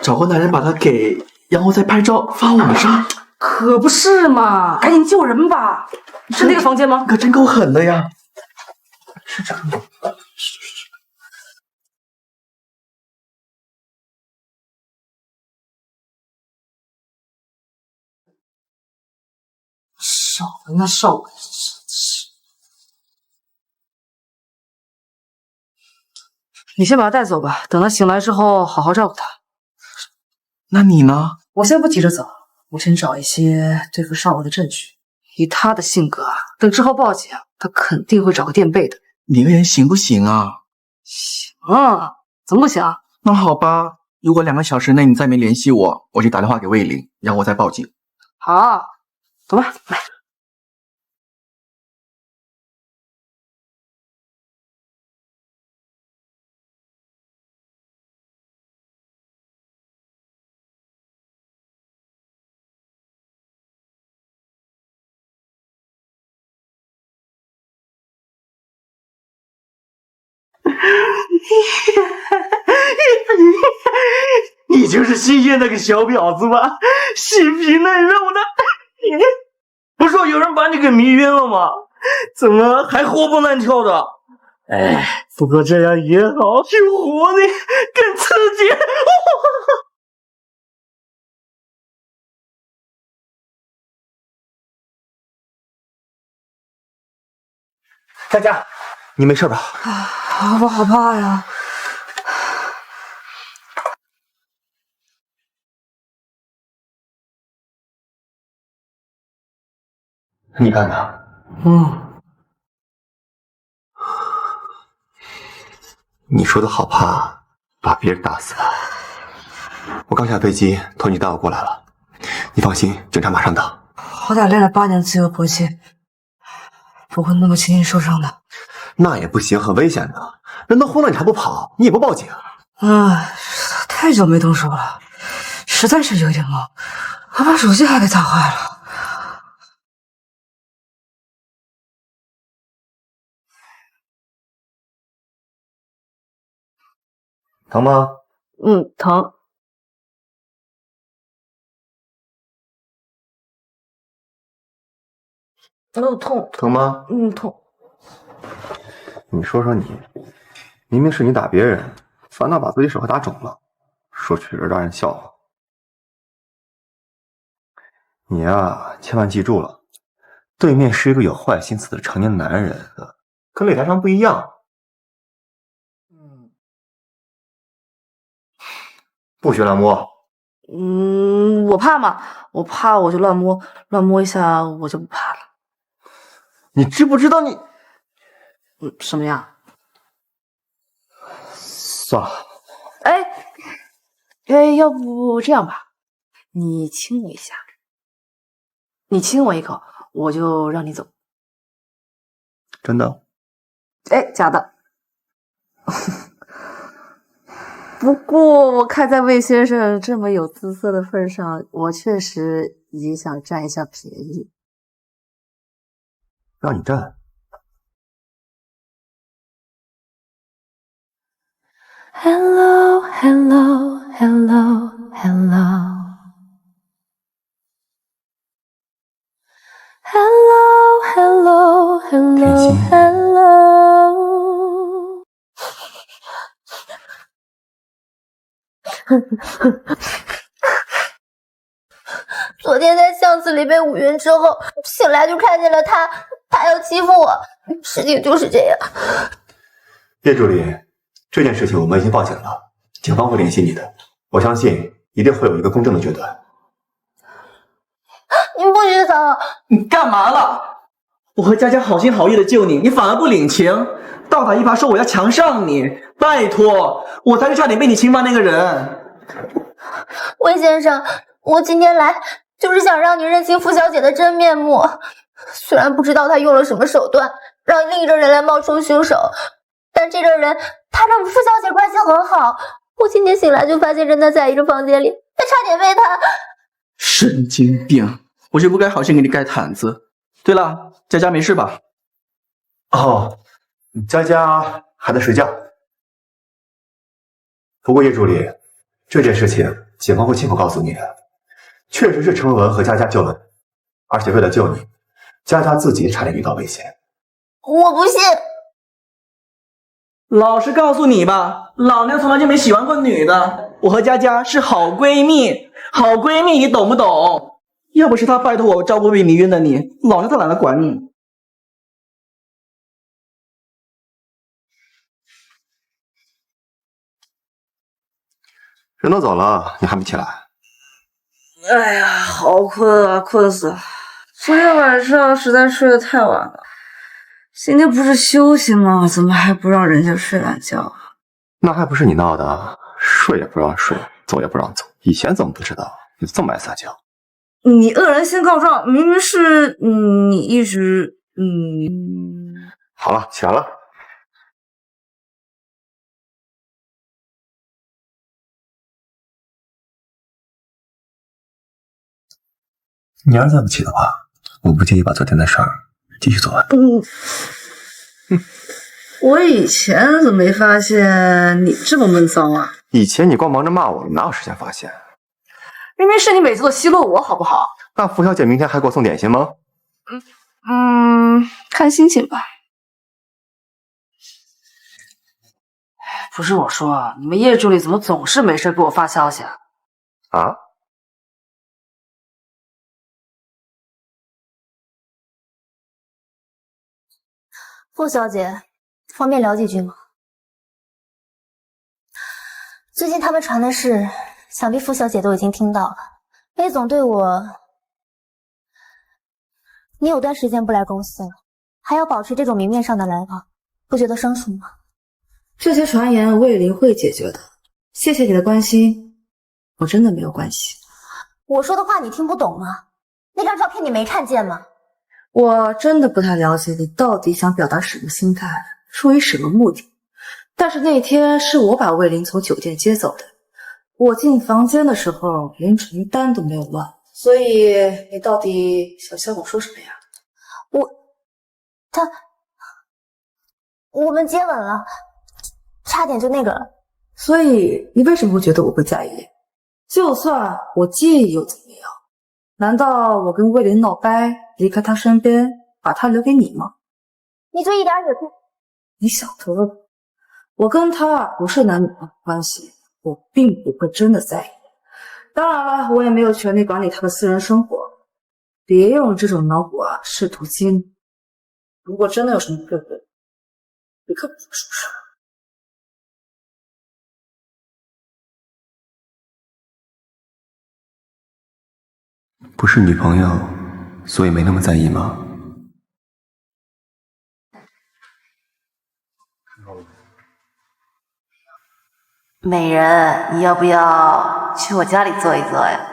[SPEAKER 6] 找个男人把她给，然后再拍照发网上，
[SPEAKER 3] 可不是嘛！赶紧救人吧！是那个房间吗？
[SPEAKER 6] 可真够狠的呀！是这个吗？
[SPEAKER 3] 少文啊少文，你先把他带走吧，等他醒来之后好好照顾他。
[SPEAKER 6] 那你呢？
[SPEAKER 3] 我先不急着走，我先找一些对付少文的证据。以他的性格啊，等之后报警，他肯定会找个垫背的。
[SPEAKER 6] 你一个人行不行啊？
[SPEAKER 3] 行啊，怎么不行啊？
[SPEAKER 6] 那好吧，如果2个小时内你再没联系我，我就打电话给魏玲，让我再报警。
[SPEAKER 13] 好，走吧，来。
[SPEAKER 6] 你就是新鲜那个小婊子吧？细皮嫩肉的，不说有人把你给迷晕了吗？怎么还活蹦乱跳的？哎，不过这样也好，有活力，更刺激。
[SPEAKER 1] 佳佳，你没事吧？
[SPEAKER 3] 我好怕呀！
[SPEAKER 1] 你看看，你说的好怕，把别人打死了。我刚下飞机，托你带我过来了。你放心，警察马上到。
[SPEAKER 3] 好歹练了8年自由搏击，不会那么轻易受伤的。
[SPEAKER 1] 那也不行，很危险的。人都昏了，你还不跑，你也不报警。
[SPEAKER 3] 太久没动手了，实在是有点懵，我把手机还给打坏了。
[SPEAKER 1] 疼吗？
[SPEAKER 3] 疼。痛。
[SPEAKER 1] 疼吗？
[SPEAKER 3] 痛。
[SPEAKER 1] 你说说你，明明是你打别人，反倒把自己手还打肿了，说出去让人笑话。你呀，千万记住了，对面是一个有坏心思的成年男人，跟擂台上不一样。不许乱摸。
[SPEAKER 3] 我怕嘛，我怕我就乱摸，乱摸一下我就不怕了。
[SPEAKER 1] 你知不知道你？
[SPEAKER 3] 什么呀？
[SPEAKER 1] 算了。
[SPEAKER 3] 要不这样吧，你亲我一下，你亲我一口，我就让你走。
[SPEAKER 1] 真的？
[SPEAKER 3] 假的。不过我看在魏先生这么有姿色的份上，我确实也想占一下便宜。
[SPEAKER 1] 让你占
[SPEAKER 9] ？Hello, hello, hello, hello. Hello, hello, hello, hello.
[SPEAKER 19] 昨天在巷子里被五晕之后，醒来就看见了他要欺负我，事情就是这样。
[SPEAKER 1] 叶助理，这件事情我们已经报警了，警方会联系你的，我相信一定会有一个公正的决断。
[SPEAKER 19] 你不许走！
[SPEAKER 6] 你干嘛了？我和佳佳好心好意的救你，你反而不领情，倒打一耙说我要强上你，拜托，我才是差点被你侵犯那个人。
[SPEAKER 19] 魏先生，我今天来就是想让你认清傅小姐的真面目。虽然不知道她用了什么手段，让另一个人来冒充凶手，但这个人他跟傅小姐关系很好。我今天醒来就发现跟她在一个房间里，还差点被她……
[SPEAKER 6] 神经病！我就不该好心给你盖毯子。对了，佳佳没事吧？
[SPEAKER 1] 哦，佳佳还在睡觉。不过叶助理，这件事情警方会亲口告诉你的。确实是陈文和佳佳救了你，而且为了救你，佳佳自己差点遇到危险。
[SPEAKER 19] 我不信！
[SPEAKER 6] 老实告诉你吧，老娘从来就没喜欢过女的，我和佳佳是好闺蜜，好闺蜜，你懂不懂？要不是她拜托我照顾被迷晕的你，老娘都懒得管你。
[SPEAKER 1] 人都走了，你还没起来？
[SPEAKER 3] 哎呀，好困啊，困死了！昨天晚上实在睡得太晚了。今天不是休息吗？怎么还不让人家睡懒觉？
[SPEAKER 1] 那还不是你闹的？睡也不让睡，走也不让走。以前怎么不知道？你这么爱撒娇？
[SPEAKER 3] 你恶人先告状，明明是你一直
[SPEAKER 1] 好了，起来了。你要是再不起的话，我不介意把昨天的事儿继续做完。
[SPEAKER 3] 我以前怎么没发现你这么闷骚啊？
[SPEAKER 1] 以前你光忙着骂我，哪有时间发现？
[SPEAKER 3] 明明是你每次都奚落我，好不好？
[SPEAKER 1] 那付小姐明天还给我送点心吗？
[SPEAKER 3] 看心情吧。不是我说，你们叶助理怎么总是没事给我发消息啊？
[SPEAKER 1] 啊？
[SPEAKER 12] 傅小姐，方便聊几句吗？最近他们传的事，想必傅小姐都已经听到了。魏总对我，你有段时间不来公司了，还要保持这种明面上的来往，不觉得生疏吗？
[SPEAKER 3] 这些传言魏林会解决的，谢谢你的关心，我真的没有关系。
[SPEAKER 12] 我说的话你听不懂吗？那张照片你没看见吗？
[SPEAKER 3] 我真的不太了解你到底想表达什么心态，出于什么目的。但是那天是我把魏林从酒店接走的，我进房间的时候连床单都没有乱，所以你到底想向我说什么呀？
[SPEAKER 12] 我们接吻了，差点就那个了。
[SPEAKER 3] 所以你为什么会觉得我会在意？就算我介意又怎么样？难道我跟魏林闹掰，离开他身边，把他留给你吗？
[SPEAKER 12] 你就一点也不……
[SPEAKER 3] 你想多了。我跟他不是男女关系，我并不会真的在意。当然了，我也没有权利管理他的私人生活。别用这种脑补啊试图激怒。如果真的有什么不对，立刻跟我说出来。
[SPEAKER 1] 不是女朋友，所以没那么在意吗？
[SPEAKER 3] 美人，你要不要去我家里坐一坐呀？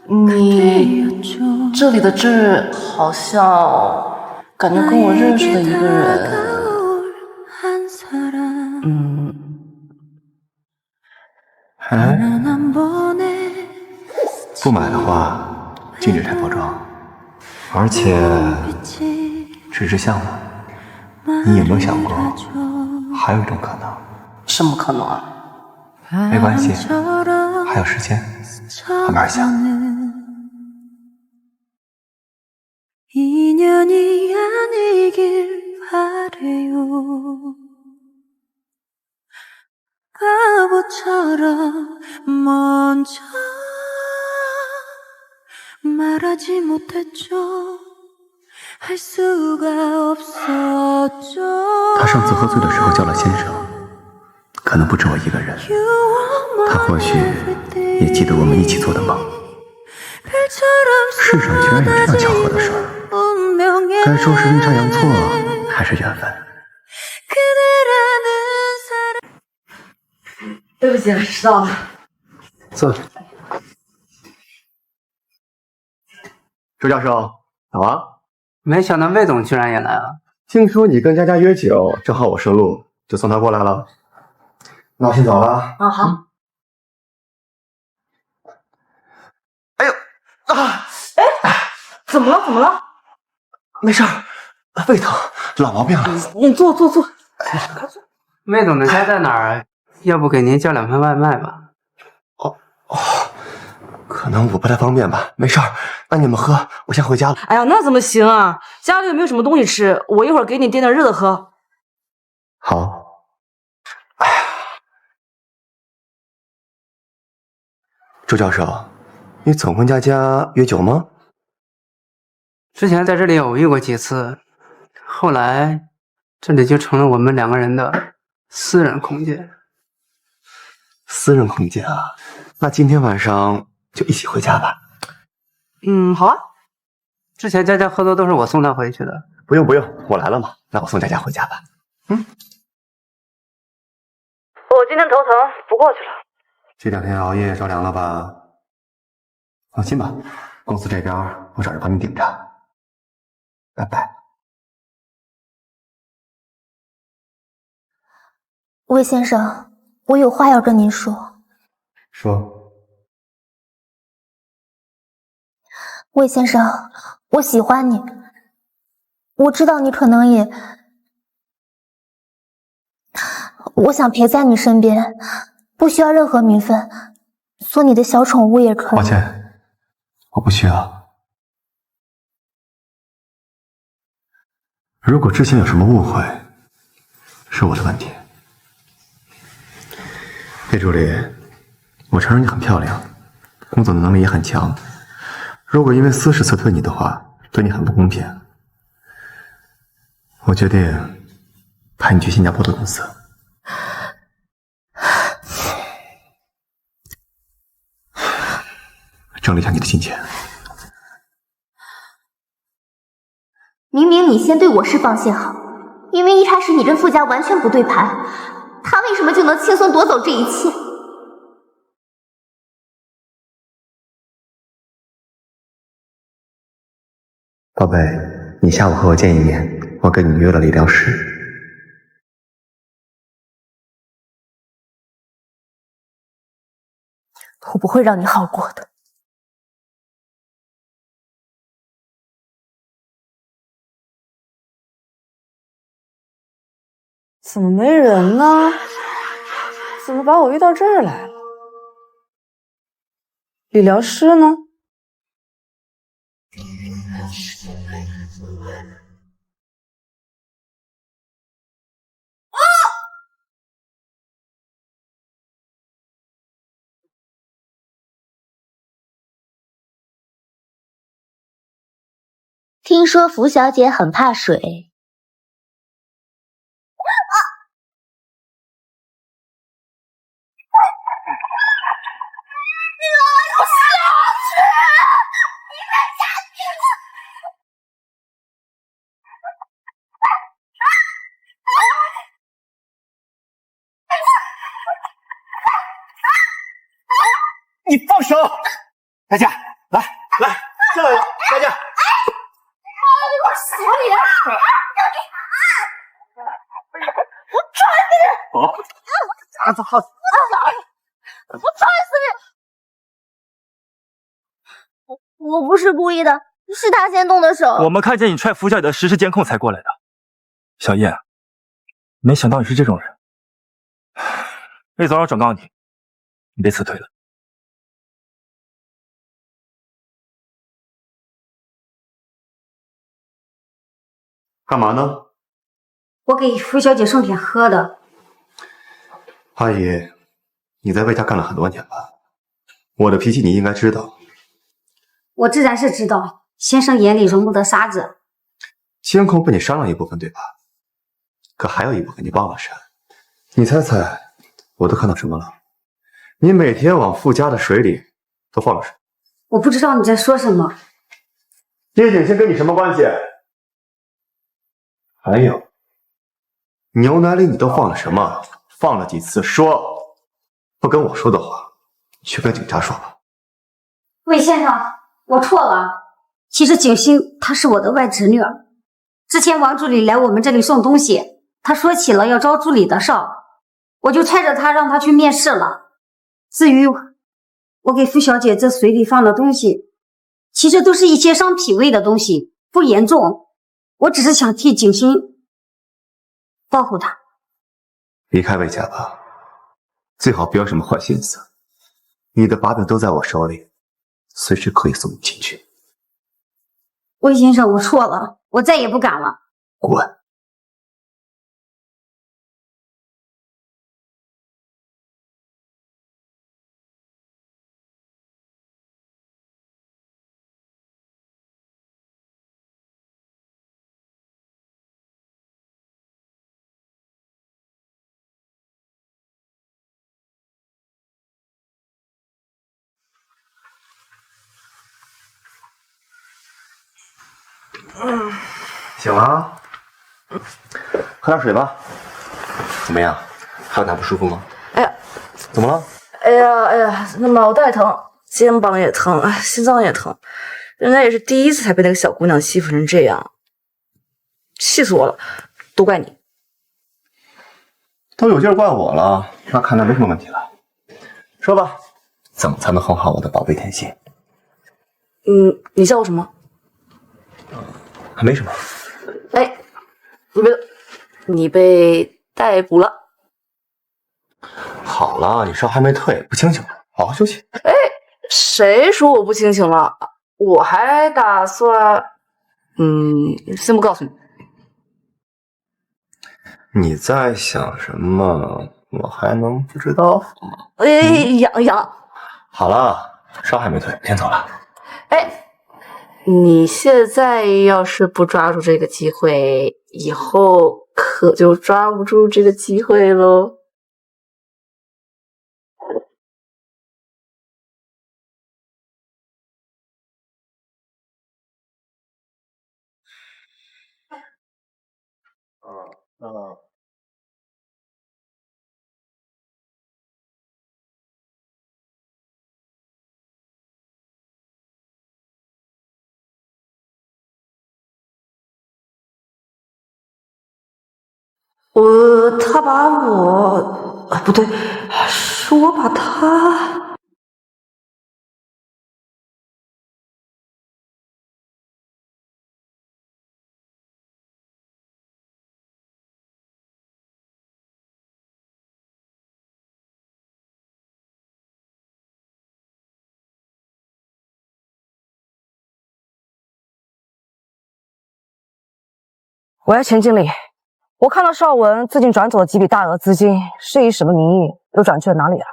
[SPEAKER 3] 你这里的痣好像感觉跟我认识的一个人。
[SPEAKER 1] 不买的话，禁止拆包装，而且只是项目。你有没有想过，还有一种可能？
[SPEAKER 3] 什么可能啊？
[SPEAKER 1] 没关系，还有时间，慢慢想。
[SPEAKER 9] 인연이 아니길 바래요. 바보처럼 먼저 말하지 못했죠. 할 수가 없었죠.
[SPEAKER 1] 他上次喝醉的时候叫了先生，可能不止我一个人。他或许也记得我们一起做的梦。世上居然有这样巧合的事儿。 该说是阴差阳错，还是缘分？
[SPEAKER 3] 对不起，迟到了。
[SPEAKER 1] 坐。周教授，早啊！
[SPEAKER 13] 没想到魏总居然也来了。
[SPEAKER 1] 听说你跟佳佳约酒，正好我顺路，就送她过来了。那我先走了。
[SPEAKER 3] 啊，好。
[SPEAKER 1] 哎呦啊！
[SPEAKER 3] 哎，怎么了？怎么了？
[SPEAKER 1] 没事儿，胃疼，老毛病了。
[SPEAKER 3] 你坐。
[SPEAKER 13] 魏总的家在哪儿？要不给您叫2份外卖吧？
[SPEAKER 1] 哦，可能我不太方便吧。没事儿，那你们喝，我先回家了。
[SPEAKER 3] 哎呀，那怎么行啊？家里又没有什么东西吃，我一会儿给你点点热的喝。
[SPEAKER 1] 好。哎呀，周教授，你总跟佳佳约酒吗？
[SPEAKER 13] 之前在这里偶遇过几次，后来这里就成了我们2个人的私人空间。
[SPEAKER 1] 私人空间啊，那今天晚上就一起回家吧。
[SPEAKER 3] 好啊。
[SPEAKER 13] 之前佳佳喝多都是我送她回去的。
[SPEAKER 1] 不用不用，我来了嘛，那我送佳佳回家吧。
[SPEAKER 3] 我今天头疼，不过去了。
[SPEAKER 1] 这2天熬夜着凉了吧？放心吧，公司这边我找人帮你顶着。拜拜。
[SPEAKER 12] 魏先生，我有话要跟您说。
[SPEAKER 1] 说。
[SPEAKER 12] 魏先生，我喜欢你。我知道你可能也……我想陪在你身边，不需要任何名分，做你的小宠物也可以。
[SPEAKER 1] 抱歉，我不需要。如果之前有什么误会，是我的问题。叶助理，我承认你很漂亮，工作能力也很强。如果因为私事辞退你的话，对你很不公平。我决定派你去新加坡的公司。整理一下你的金钱。
[SPEAKER 12] 明明你先对我是放线好，明明一开始你跟傅家完全不对盘，他为什么就能轻松夺走这一切？
[SPEAKER 1] 宝贝，你下午和我见一面，我跟你约了理疗师。
[SPEAKER 12] 我不会让你好过的。
[SPEAKER 3] 怎么没人呢？怎么把我遇到这儿来了？理疗师呢？
[SPEAKER 12] 听说福小姐很怕水。
[SPEAKER 1] 你放手！佳佳，来，下来了，佳佳。
[SPEAKER 9] 你给我死你啊！我踹死你！
[SPEAKER 1] 好，
[SPEAKER 9] 我踹死你！我不是故意的，是他先动的手。
[SPEAKER 10] 我们看见你踹福小姐的实时监控才过来的。小叶，没想到你是这种人。魏总要转告你，你被辞退了。
[SPEAKER 1] 干嘛呢？
[SPEAKER 8] 我给福小姐送点喝的。
[SPEAKER 1] 阿姨，你在魏家干了很多年吧？我的脾气你应该知道。
[SPEAKER 8] 我自然是知道，先生眼里容不得沙子。
[SPEAKER 1] 监控被你删了一部分，对吧？可还有一部分你忘了删。你猜猜，我都看到什么了？你每天往傅家的水里都放了什么？
[SPEAKER 8] 我不知道你在说什么。
[SPEAKER 1] 叶景欣跟你什么关系？还有，牛奶里你都放了什么？放了几次？说，不跟我说的话，去跟警察说吧。
[SPEAKER 8] 魏先生，我错了。其实景欣她是我的外侄女儿。之前王助理来我们这里送东西，他说起了要招助理的事儿，我就揣着他让他去面试了。至于我给傅小姐这水里放的东西，其实都是一些伤脾胃的东西，不严重。我只是想替景欣保护她。
[SPEAKER 1] 离开魏家吧，最好不要什么坏心思。你的把柄都在我手里，随时可以送你进去。
[SPEAKER 8] 魏先生，我错了，我再也不敢了。
[SPEAKER 1] 滚！醒了，喝点水吧。怎么样？还有哪不舒服吗？
[SPEAKER 3] 哎呀，
[SPEAKER 1] 怎么了？
[SPEAKER 3] 哎呀，那脑袋疼，肩膀也疼，心脏也疼。人家也是第一次才被那个小姑娘欺负成这样，气死我了！都怪你。
[SPEAKER 1] 都有劲儿怪我了，那看来没什么问题了。说吧，怎么才能哄好我的宝贝甜心？
[SPEAKER 3] 你叫我什么？
[SPEAKER 1] 还没什么。
[SPEAKER 3] 哎，你被逮捕了。
[SPEAKER 1] 好了，你伤还没退，不清醒了，好好休息。
[SPEAKER 3] 哎，谁说我不清醒了？我还打算，先不告诉你。
[SPEAKER 1] 你在想什么？我还能不知道吗？
[SPEAKER 3] 哎，痒。
[SPEAKER 1] 好了，伤还没退，先走了。
[SPEAKER 3] 哎，你现在要是不抓住这个机会，以后可就抓不住这个机会喽。他把我，不对，是我把他。
[SPEAKER 20] 喂，钱经理，我看到邵文最近转走了几笔大额资金，是以什么名义？又转去了哪里了？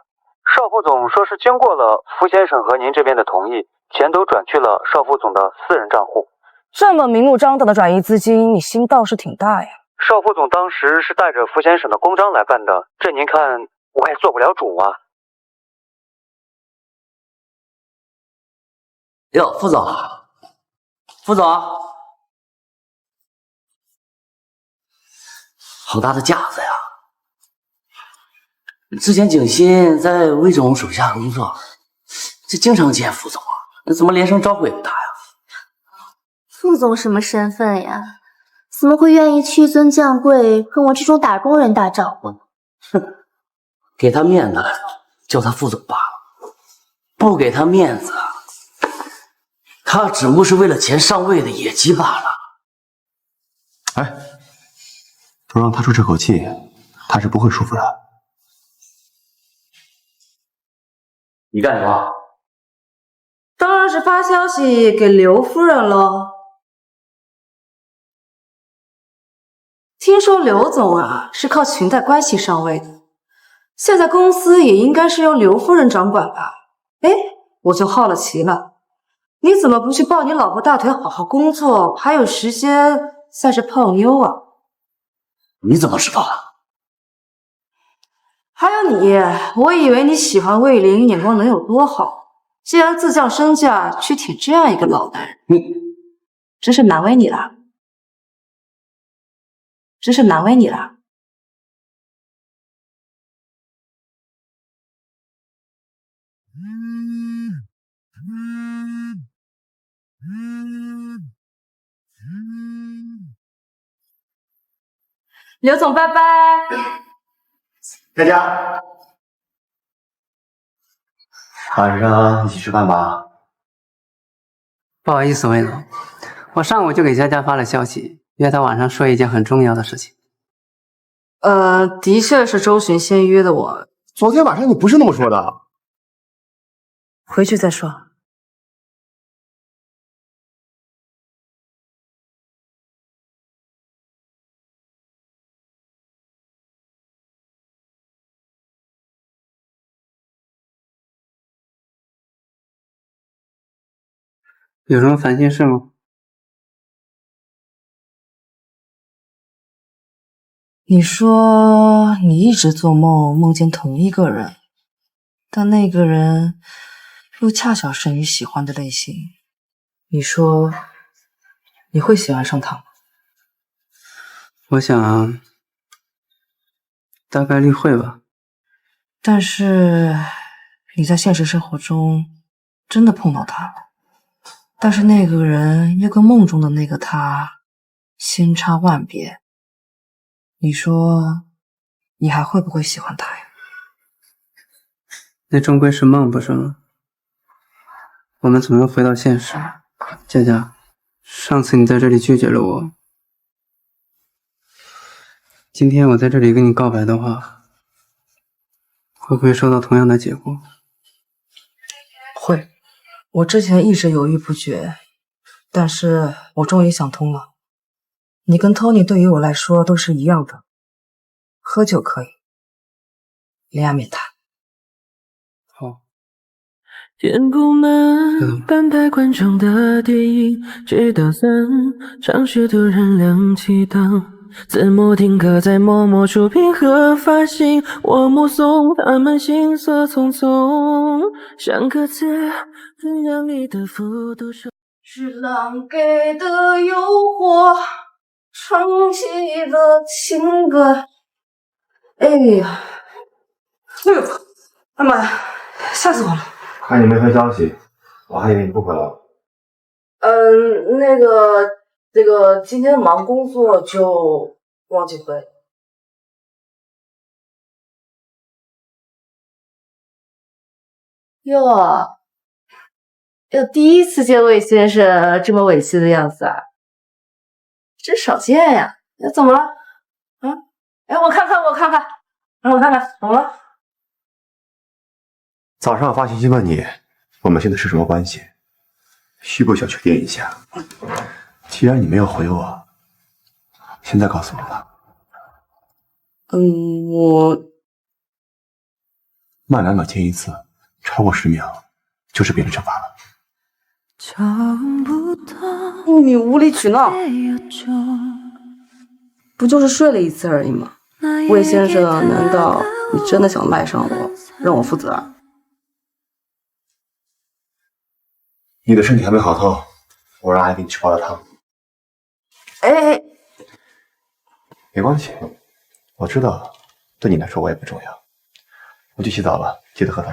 [SPEAKER 4] 邵副总说是经过了傅先生和您这边的同意，钱都转去了邵副总的私人账户。
[SPEAKER 20] 这么明目张胆的转移资金，你心倒是挺大呀。
[SPEAKER 4] 邵副总当时是带着傅先生的公章来办的，这您看我也做不了主啊。
[SPEAKER 11] 哟，副总，好大的架子呀！之前景欣在魏总手下工作，这经常见副总啊，那怎么连声招呼也不打呀？
[SPEAKER 19] 副总什么身份呀？怎么会愿意屈尊降贵跟我这种打工人打招呼呢？
[SPEAKER 11] 哼，给他面子叫他副总罢了，不给他面子，他只不过是为了钱上位的野鸡罢了。
[SPEAKER 1] 哎，不让他出这口气，他是不会舒服的。
[SPEAKER 11] 你干什么？
[SPEAKER 3] 当然是发消息给刘夫人喽。听说刘总啊是靠裙带关系上位的，现在公司也应该是由刘夫人掌管吧？哎，我就好了奇了，你怎么不去抱你老婆大腿好好工作，还有时间在这泡妞啊？
[SPEAKER 11] 你怎么知道的？
[SPEAKER 3] 还有你，我以为你喜欢魏玲，眼光能有多好，竟然自降身价去舔这样一个老男人，真是难为你了。刘总，拜拜。
[SPEAKER 1] 佳佳，晚上一起吃饭吧。
[SPEAKER 13] 不好意思，魏总，我上午就给佳佳发了消息，约她晚上说一件很重要的事情。
[SPEAKER 3] 的确是周巡先约的我。
[SPEAKER 1] 昨天晚上你不是那么说的。
[SPEAKER 20] 回去再说。
[SPEAKER 13] 有什么烦心事吗？
[SPEAKER 20] 你说你一直做梦，梦见同一个人，但那个人又恰巧是你喜欢的类型。你说你会喜欢上他吗？
[SPEAKER 13] 我想，大概率会吧。
[SPEAKER 20] 但是你在现实生活中真的碰到他了，但是那个人又跟梦中的那个他相差万别，你说你还会不会喜欢他呀？
[SPEAKER 13] 那终归是梦，不是吗？我们总要回到现实。佳佳，上次你在这里拒绝了我，今天我在这里跟你告白的话，会不会收到同样的结果？
[SPEAKER 20] 会，我之前一直犹豫不决，但是我终于想通了。你跟 Tony 对于我来说都是一样的，喝酒可以，恋爱免谈。
[SPEAKER 13] 好。
[SPEAKER 15] 填不满半排观众的电影，直到3场时突然亮起灯。字幕定格在默默触屏和发行，我目送他们行色匆匆，像各自分量里的复读生。
[SPEAKER 3] 是狼给的诱惑，唱起了情歌。哎呀，哎呦，哎妈呀，吓死我了！
[SPEAKER 1] 看你没回消息，我还以为你不回来了。
[SPEAKER 20] 那个，今天忙工作就忘记回。
[SPEAKER 3] 哟，第一次见魏先生这么委屈的样子啊，真少见呀！怎么了？啊？哎，我看看，让我看看，怎么了？
[SPEAKER 1] 早上我发信息问你，我们现在是什么关系？需不需要确定一下？既然你没有回我，现在告诉我吧。
[SPEAKER 20] 我
[SPEAKER 1] 慢2秒接一次，超过10秒就是别人惩罚了。
[SPEAKER 20] 你无理取闹，不就是睡了一次而已吗？魏先生，难道你真的想赖上我，让我负责？
[SPEAKER 1] 你的身体还没好透，我让阿姨给你去煲了汤。
[SPEAKER 20] 哎，
[SPEAKER 1] 没关系，我知道对你来说我也不重要。我去洗澡了，记得喝汤。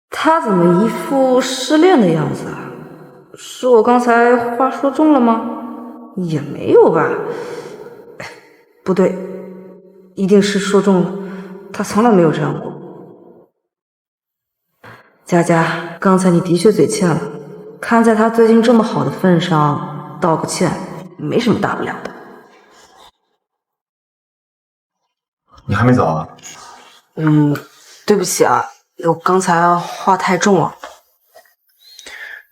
[SPEAKER 20] 他怎么一副失恋的样子啊？是我刚才话说重了吗？也没有吧。不对，一定是说重了，他从来没有这样过。佳佳，刚才你的确嘴欠了，看在他最近这么好的份上，道个歉没什么大不了的。
[SPEAKER 1] 你还没走啊？
[SPEAKER 20] 对不起啊，我刚才话太重了。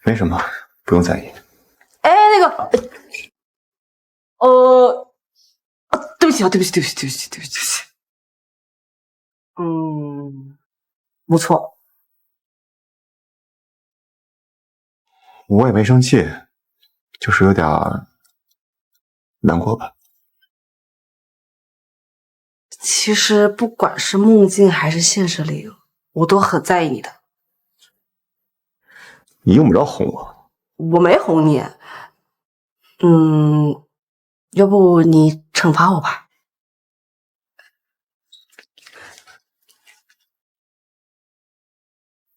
[SPEAKER 1] 没什么，不用在意。
[SPEAKER 20] 哎，对不起啊，对不起。不错。
[SPEAKER 1] 我也没生气，就是有点难过吧。
[SPEAKER 20] 其实不管是梦境还是现实里，我都很在意你的。
[SPEAKER 1] 你用不着哄我。
[SPEAKER 20] 我没哄你。要不你惩罚我吧？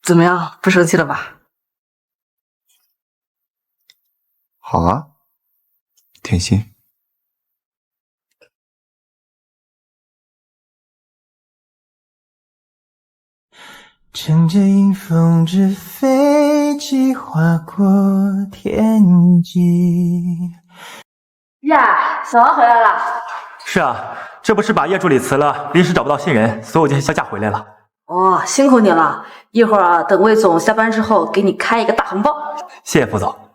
[SPEAKER 20] 怎么样，不生气了吧？
[SPEAKER 1] 好啊，甜心。
[SPEAKER 21] 乘着迎风纸飞机划过天际。
[SPEAKER 3] 呀，小王回来了。
[SPEAKER 10] 是啊，这不是把叶助理辞了，临时找不到新人，所以我今天休假回来了。
[SPEAKER 20] 哦，辛苦你了。一会儿啊，等魏总下班之后，给你开一个大红包。
[SPEAKER 10] 谢谢副总。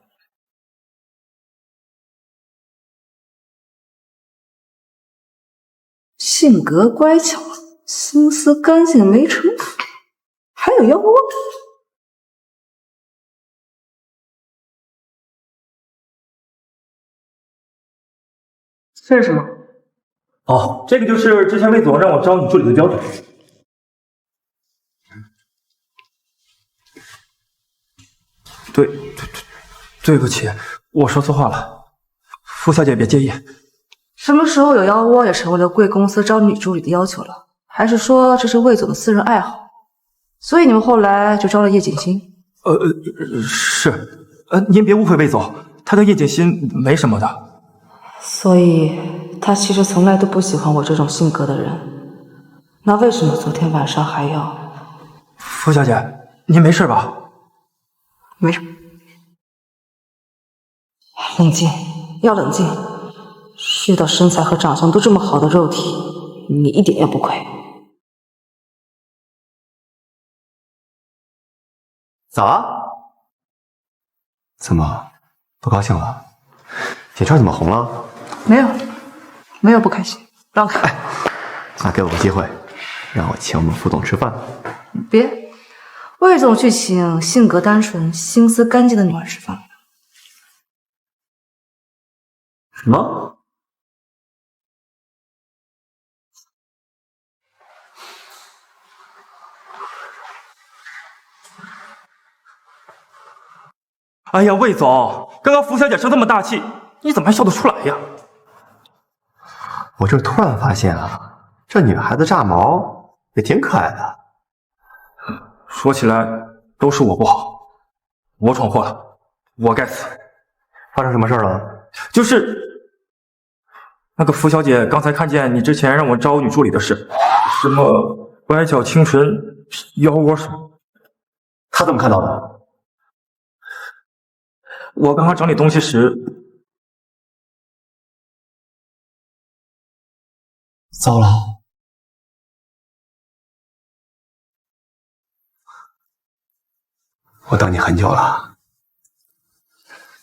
[SPEAKER 20] 性格乖巧，心思干净没城府，还有腰窝。这是什么？
[SPEAKER 10] 哦，这个就是之前魏总让我招女助理的标准。对不起，我说错话了，傅小姐别介意。
[SPEAKER 20] 什么时候有腰窝也成为了贵公司招女助理的要求了？还是说这是魏总的私人爱好？所以你们后来就招了叶锦欣？
[SPEAKER 10] 是，您别误会魏总，他对叶锦欣没什么的。
[SPEAKER 20] 所以他其实从来都不喜欢我这种性格的人。那为什么昨天晚上还要？
[SPEAKER 10] 傅小姐，您没事吧？
[SPEAKER 20] 没事。冷静，要冷静。遇到身材和长相都这么好的肉体，你一点也不亏。
[SPEAKER 1] 咋？怎么不高兴了？眼圈怎么红了？
[SPEAKER 20] 没有不开心，让开。
[SPEAKER 1] 那给我个机会，让我请我们副总吃饭。
[SPEAKER 20] 别，魏总去请性格单纯、心思干净的女儿吃饭。
[SPEAKER 11] 什么？
[SPEAKER 10] 哎呀，魏总，刚刚傅小姐生这么大气，你怎么还笑得出来呀？
[SPEAKER 1] 我这突然发现啊，这女孩子炸毛也挺可爱的。
[SPEAKER 10] 说起来都是我不好，我闯祸了，我该死。
[SPEAKER 1] 发生什么事了？
[SPEAKER 10] 就是那个傅小姐刚才看见你之前让我招女助理的事，什么歪角清纯、腰窝什么，
[SPEAKER 1] 她怎么看到的？
[SPEAKER 10] 我刚刚整理东西时，
[SPEAKER 1] 糟了！我等你很久了，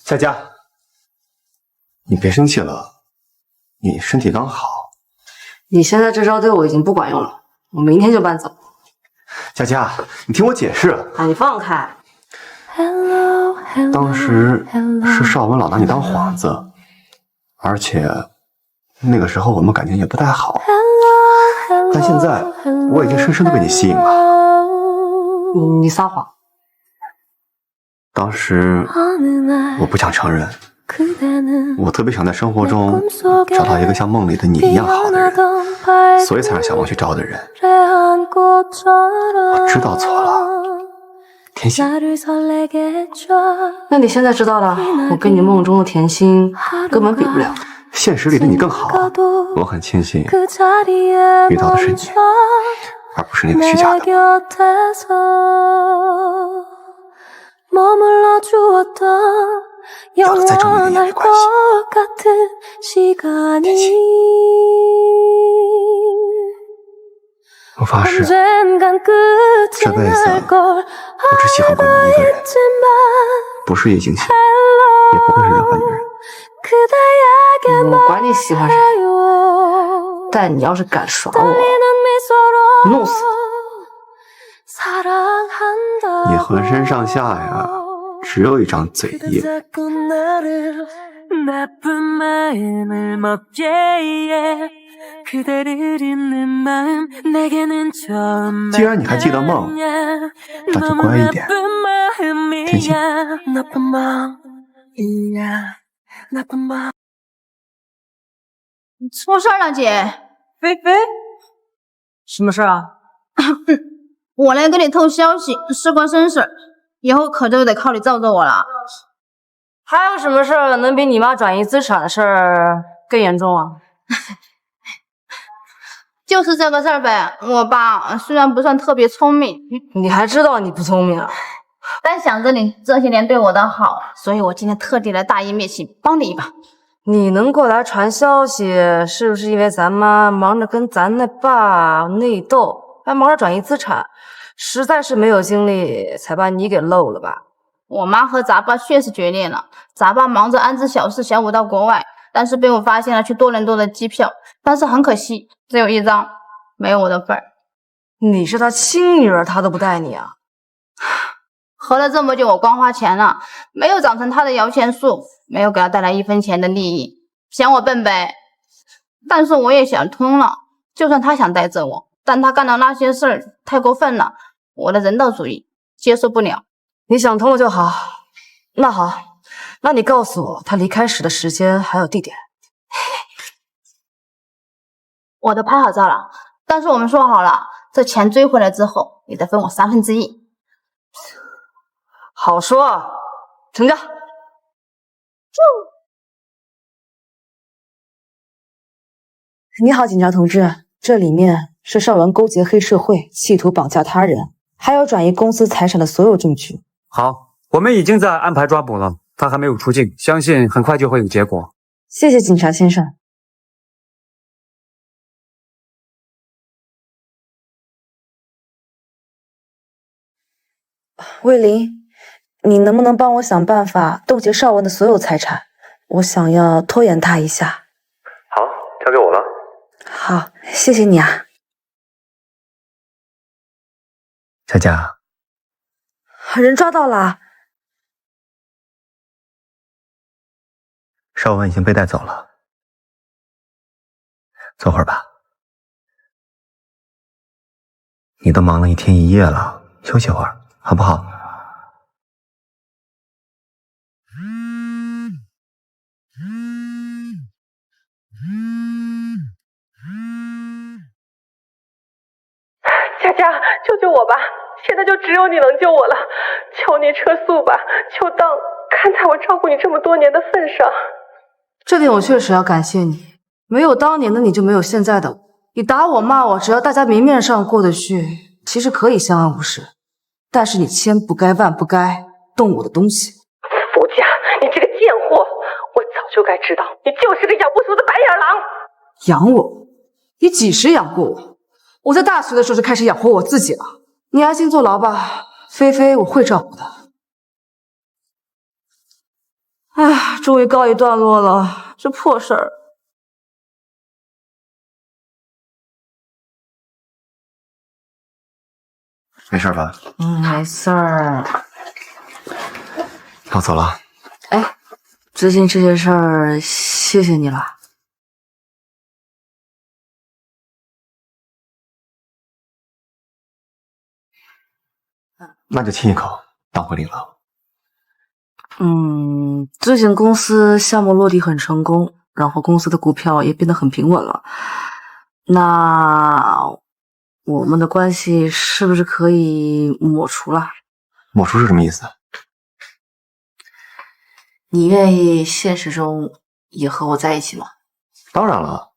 [SPEAKER 1] 佳佳，你别生气了，你身体刚好。
[SPEAKER 20] 你现在这招对我已经不管用了，我明天就搬走。
[SPEAKER 1] 佳佳，你听我解释。
[SPEAKER 2] 啊，你放开！
[SPEAKER 1] 当时是邵文老拿你当幌子，而且那个时候我们感情也不太好，但现在我已经深深的被你吸引了。
[SPEAKER 20] 你撒谎！
[SPEAKER 1] 当时我不想承认，我特别想在生活中找到一个像梦里的你一样好的人，所以才让小王去招的人。我知道错了。甜心，
[SPEAKER 20] 那你现在知道了，我跟你梦中的甜心根本比不了。
[SPEAKER 1] 现实里的你更好，我很庆幸遇到的是你，而不是那个虚假的。要的再证明也没关系。甜心，我发誓，这辈子我只喜欢过你一个人，不是叶景熙，也不会是任何女人。
[SPEAKER 20] 我管你喜欢谁，但你要是敢耍我，弄死
[SPEAKER 1] 你浑身上下呀，只有一张嘴硬。既然你还记得梦，那就乖一点。甜心，
[SPEAKER 7] 出事了，姐。
[SPEAKER 20] 菲菲，什么事啊？
[SPEAKER 7] 我来给你透消息，是关身事，以后可就得靠你罩着我了。
[SPEAKER 20] 还有什么事儿能比你妈转移资产的事儿更严重啊？
[SPEAKER 7] 就是这个事儿呗。我爸虽然不算特别聪明，
[SPEAKER 20] 你还知道你不聪明啊？
[SPEAKER 7] 但想着你这些年对我的好，所以我今天特地来大义灭亲，帮你一把。
[SPEAKER 20] 你能过来传消息，是不是因为咱妈忙着跟咱那爸内斗，还忙着转移资产，实在是没有精力，才把你给漏了吧？
[SPEAKER 7] 我妈和咱爸确实决裂了，咱爸忙着安置小四小五到国外，但是被我发现了去多伦多的机票，但是很可惜，只有一张，没有我的份儿。
[SPEAKER 20] 你是他亲女儿，他都不带你啊？
[SPEAKER 7] 合了这么久，我光花钱了，没有长成他的摇钱树，没有给他带来1分钱的利益，嫌我笨呗。但是我也想通了，就算他想带着我，但他干的那些事儿太过分了，我的人道主义接受不了。
[SPEAKER 20] 你想通了就好，那好，那你告诉我他离开时的时间还有地点。
[SPEAKER 7] 我都拍好照了，但是我们说好了，这钱追回来之后，你得分我1/3。
[SPEAKER 20] 好说，成交。你好，警察同志，这里面是邵文勾结黑社会，企图绑架他人，还有转移公司财产的所有证据。
[SPEAKER 14] 好，我们已经在安排抓捕了，他还没有出境，相信很快就会有结果。
[SPEAKER 20] 谢谢警察先生。魏林，你能不能帮我想办法冻结邵文的所有财产？我想要拖延他一下。
[SPEAKER 17] 好，交给我了。
[SPEAKER 20] 好，谢谢你啊。
[SPEAKER 1] 佳佳，
[SPEAKER 20] 人抓到了。
[SPEAKER 1] 邵文已经被带走了，坐会儿吧。你都忙了一天一夜了，休息会儿好不好？
[SPEAKER 18] 佳佳，救救我吧！现在就只有你能救我了，求你撤诉吧，求当看在我照顾你这么多年的份上。
[SPEAKER 20] 这点我确实要感谢你，没有当年的你就没有现在的我。你打我骂我，只要大家明面上过得去，其实可以相安无事。但是你千不该万不该动我的东西。
[SPEAKER 18] 福家，你这个贱货，我早就该知道，你就是个养不熟的白眼狼。
[SPEAKER 20] 养我？你几时养过我？我在大学的时候就开始养活我自己了。你安心坐牢吧，菲菲我会照顾的。唉，终于告一段落了，这破事儿。
[SPEAKER 1] 没事吧？
[SPEAKER 20] 没事儿。
[SPEAKER 1] 我走了。
[SPEAKER 20] 哎，最近这些事儿，谢谢你了。
[SPEAKER 1] 那就亲一口，当回领了。
[SPEAKER 20] 最近公司项目落地很成功，然后公司的股票也变得很平稳了。那我们的关系是不是可以抹除了？
[SPEAKER 1] 抹除是什么意思？
[SPEAKER 20] 你愿意现实中也和我在一起吗？
[SPEAKER 1] 当然了，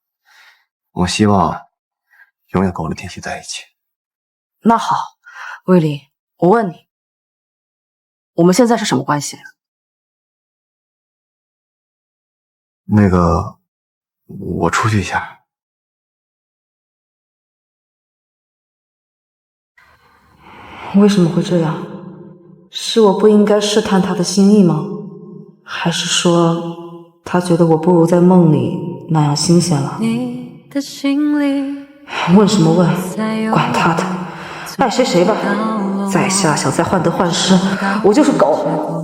[SPEAKER 1] 我希望永远跟我的天熙在一起。
[SPEAKER 20] 那好，魏林，我问你，我们现在是什么关系？
[SPEAKER 1] 那个，我出去一下。
[SPEAKER 20] 为什么会这样？是我不应该试探他的心意吗？还是说他觉得我不如在梦里那样新鲜了？问什么问？管他的，爱谁谁吧。在下想再患得患失，我就是狗。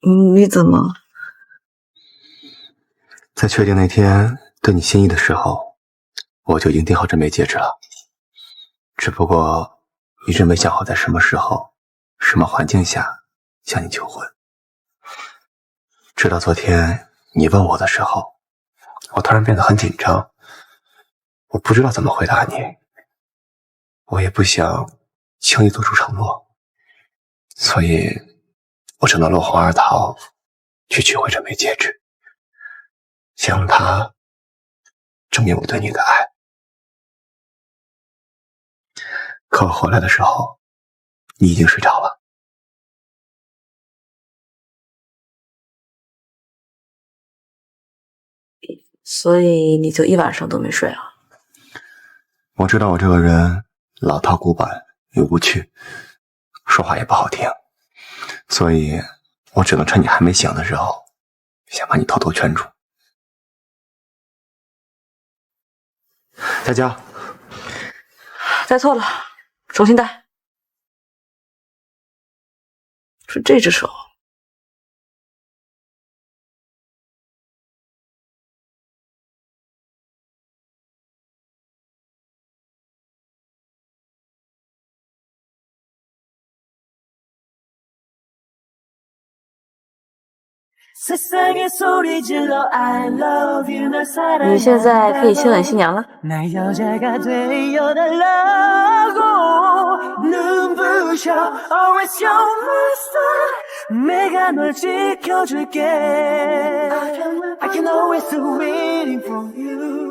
[SPEAKER 20] 你怎么？
[SPEAKER 1] 在确定那天对你心意的时候，我就已经定好这枚戒指了。只不过一直没想好在什么时候、什么环境下向你求婚。直到昨天你问我的时候，我突然变得很紧张，我不知道怎么回答你，我也不想轻易做出承诺，所以我只能落荒而逃，去取回这枚戒指，想用它证明我对你的爱。可我回来的时候，你已经睡着了。
[SPEAKER 20] 所以你就一晚上都没睡啊？
[SPEAKER 1] 我知道我这个人老套古板又无趣，说话也不好听，所以我只能趁你还没醒的时候，想把你偷偷圈住。佳佳，
[SPEAKER 20] 猜错了，重新戴。是这只手。
[SPEAKER 19] 你现在可以亲吻新娘了。
[SPEAKER 21] I can always be waiting for you.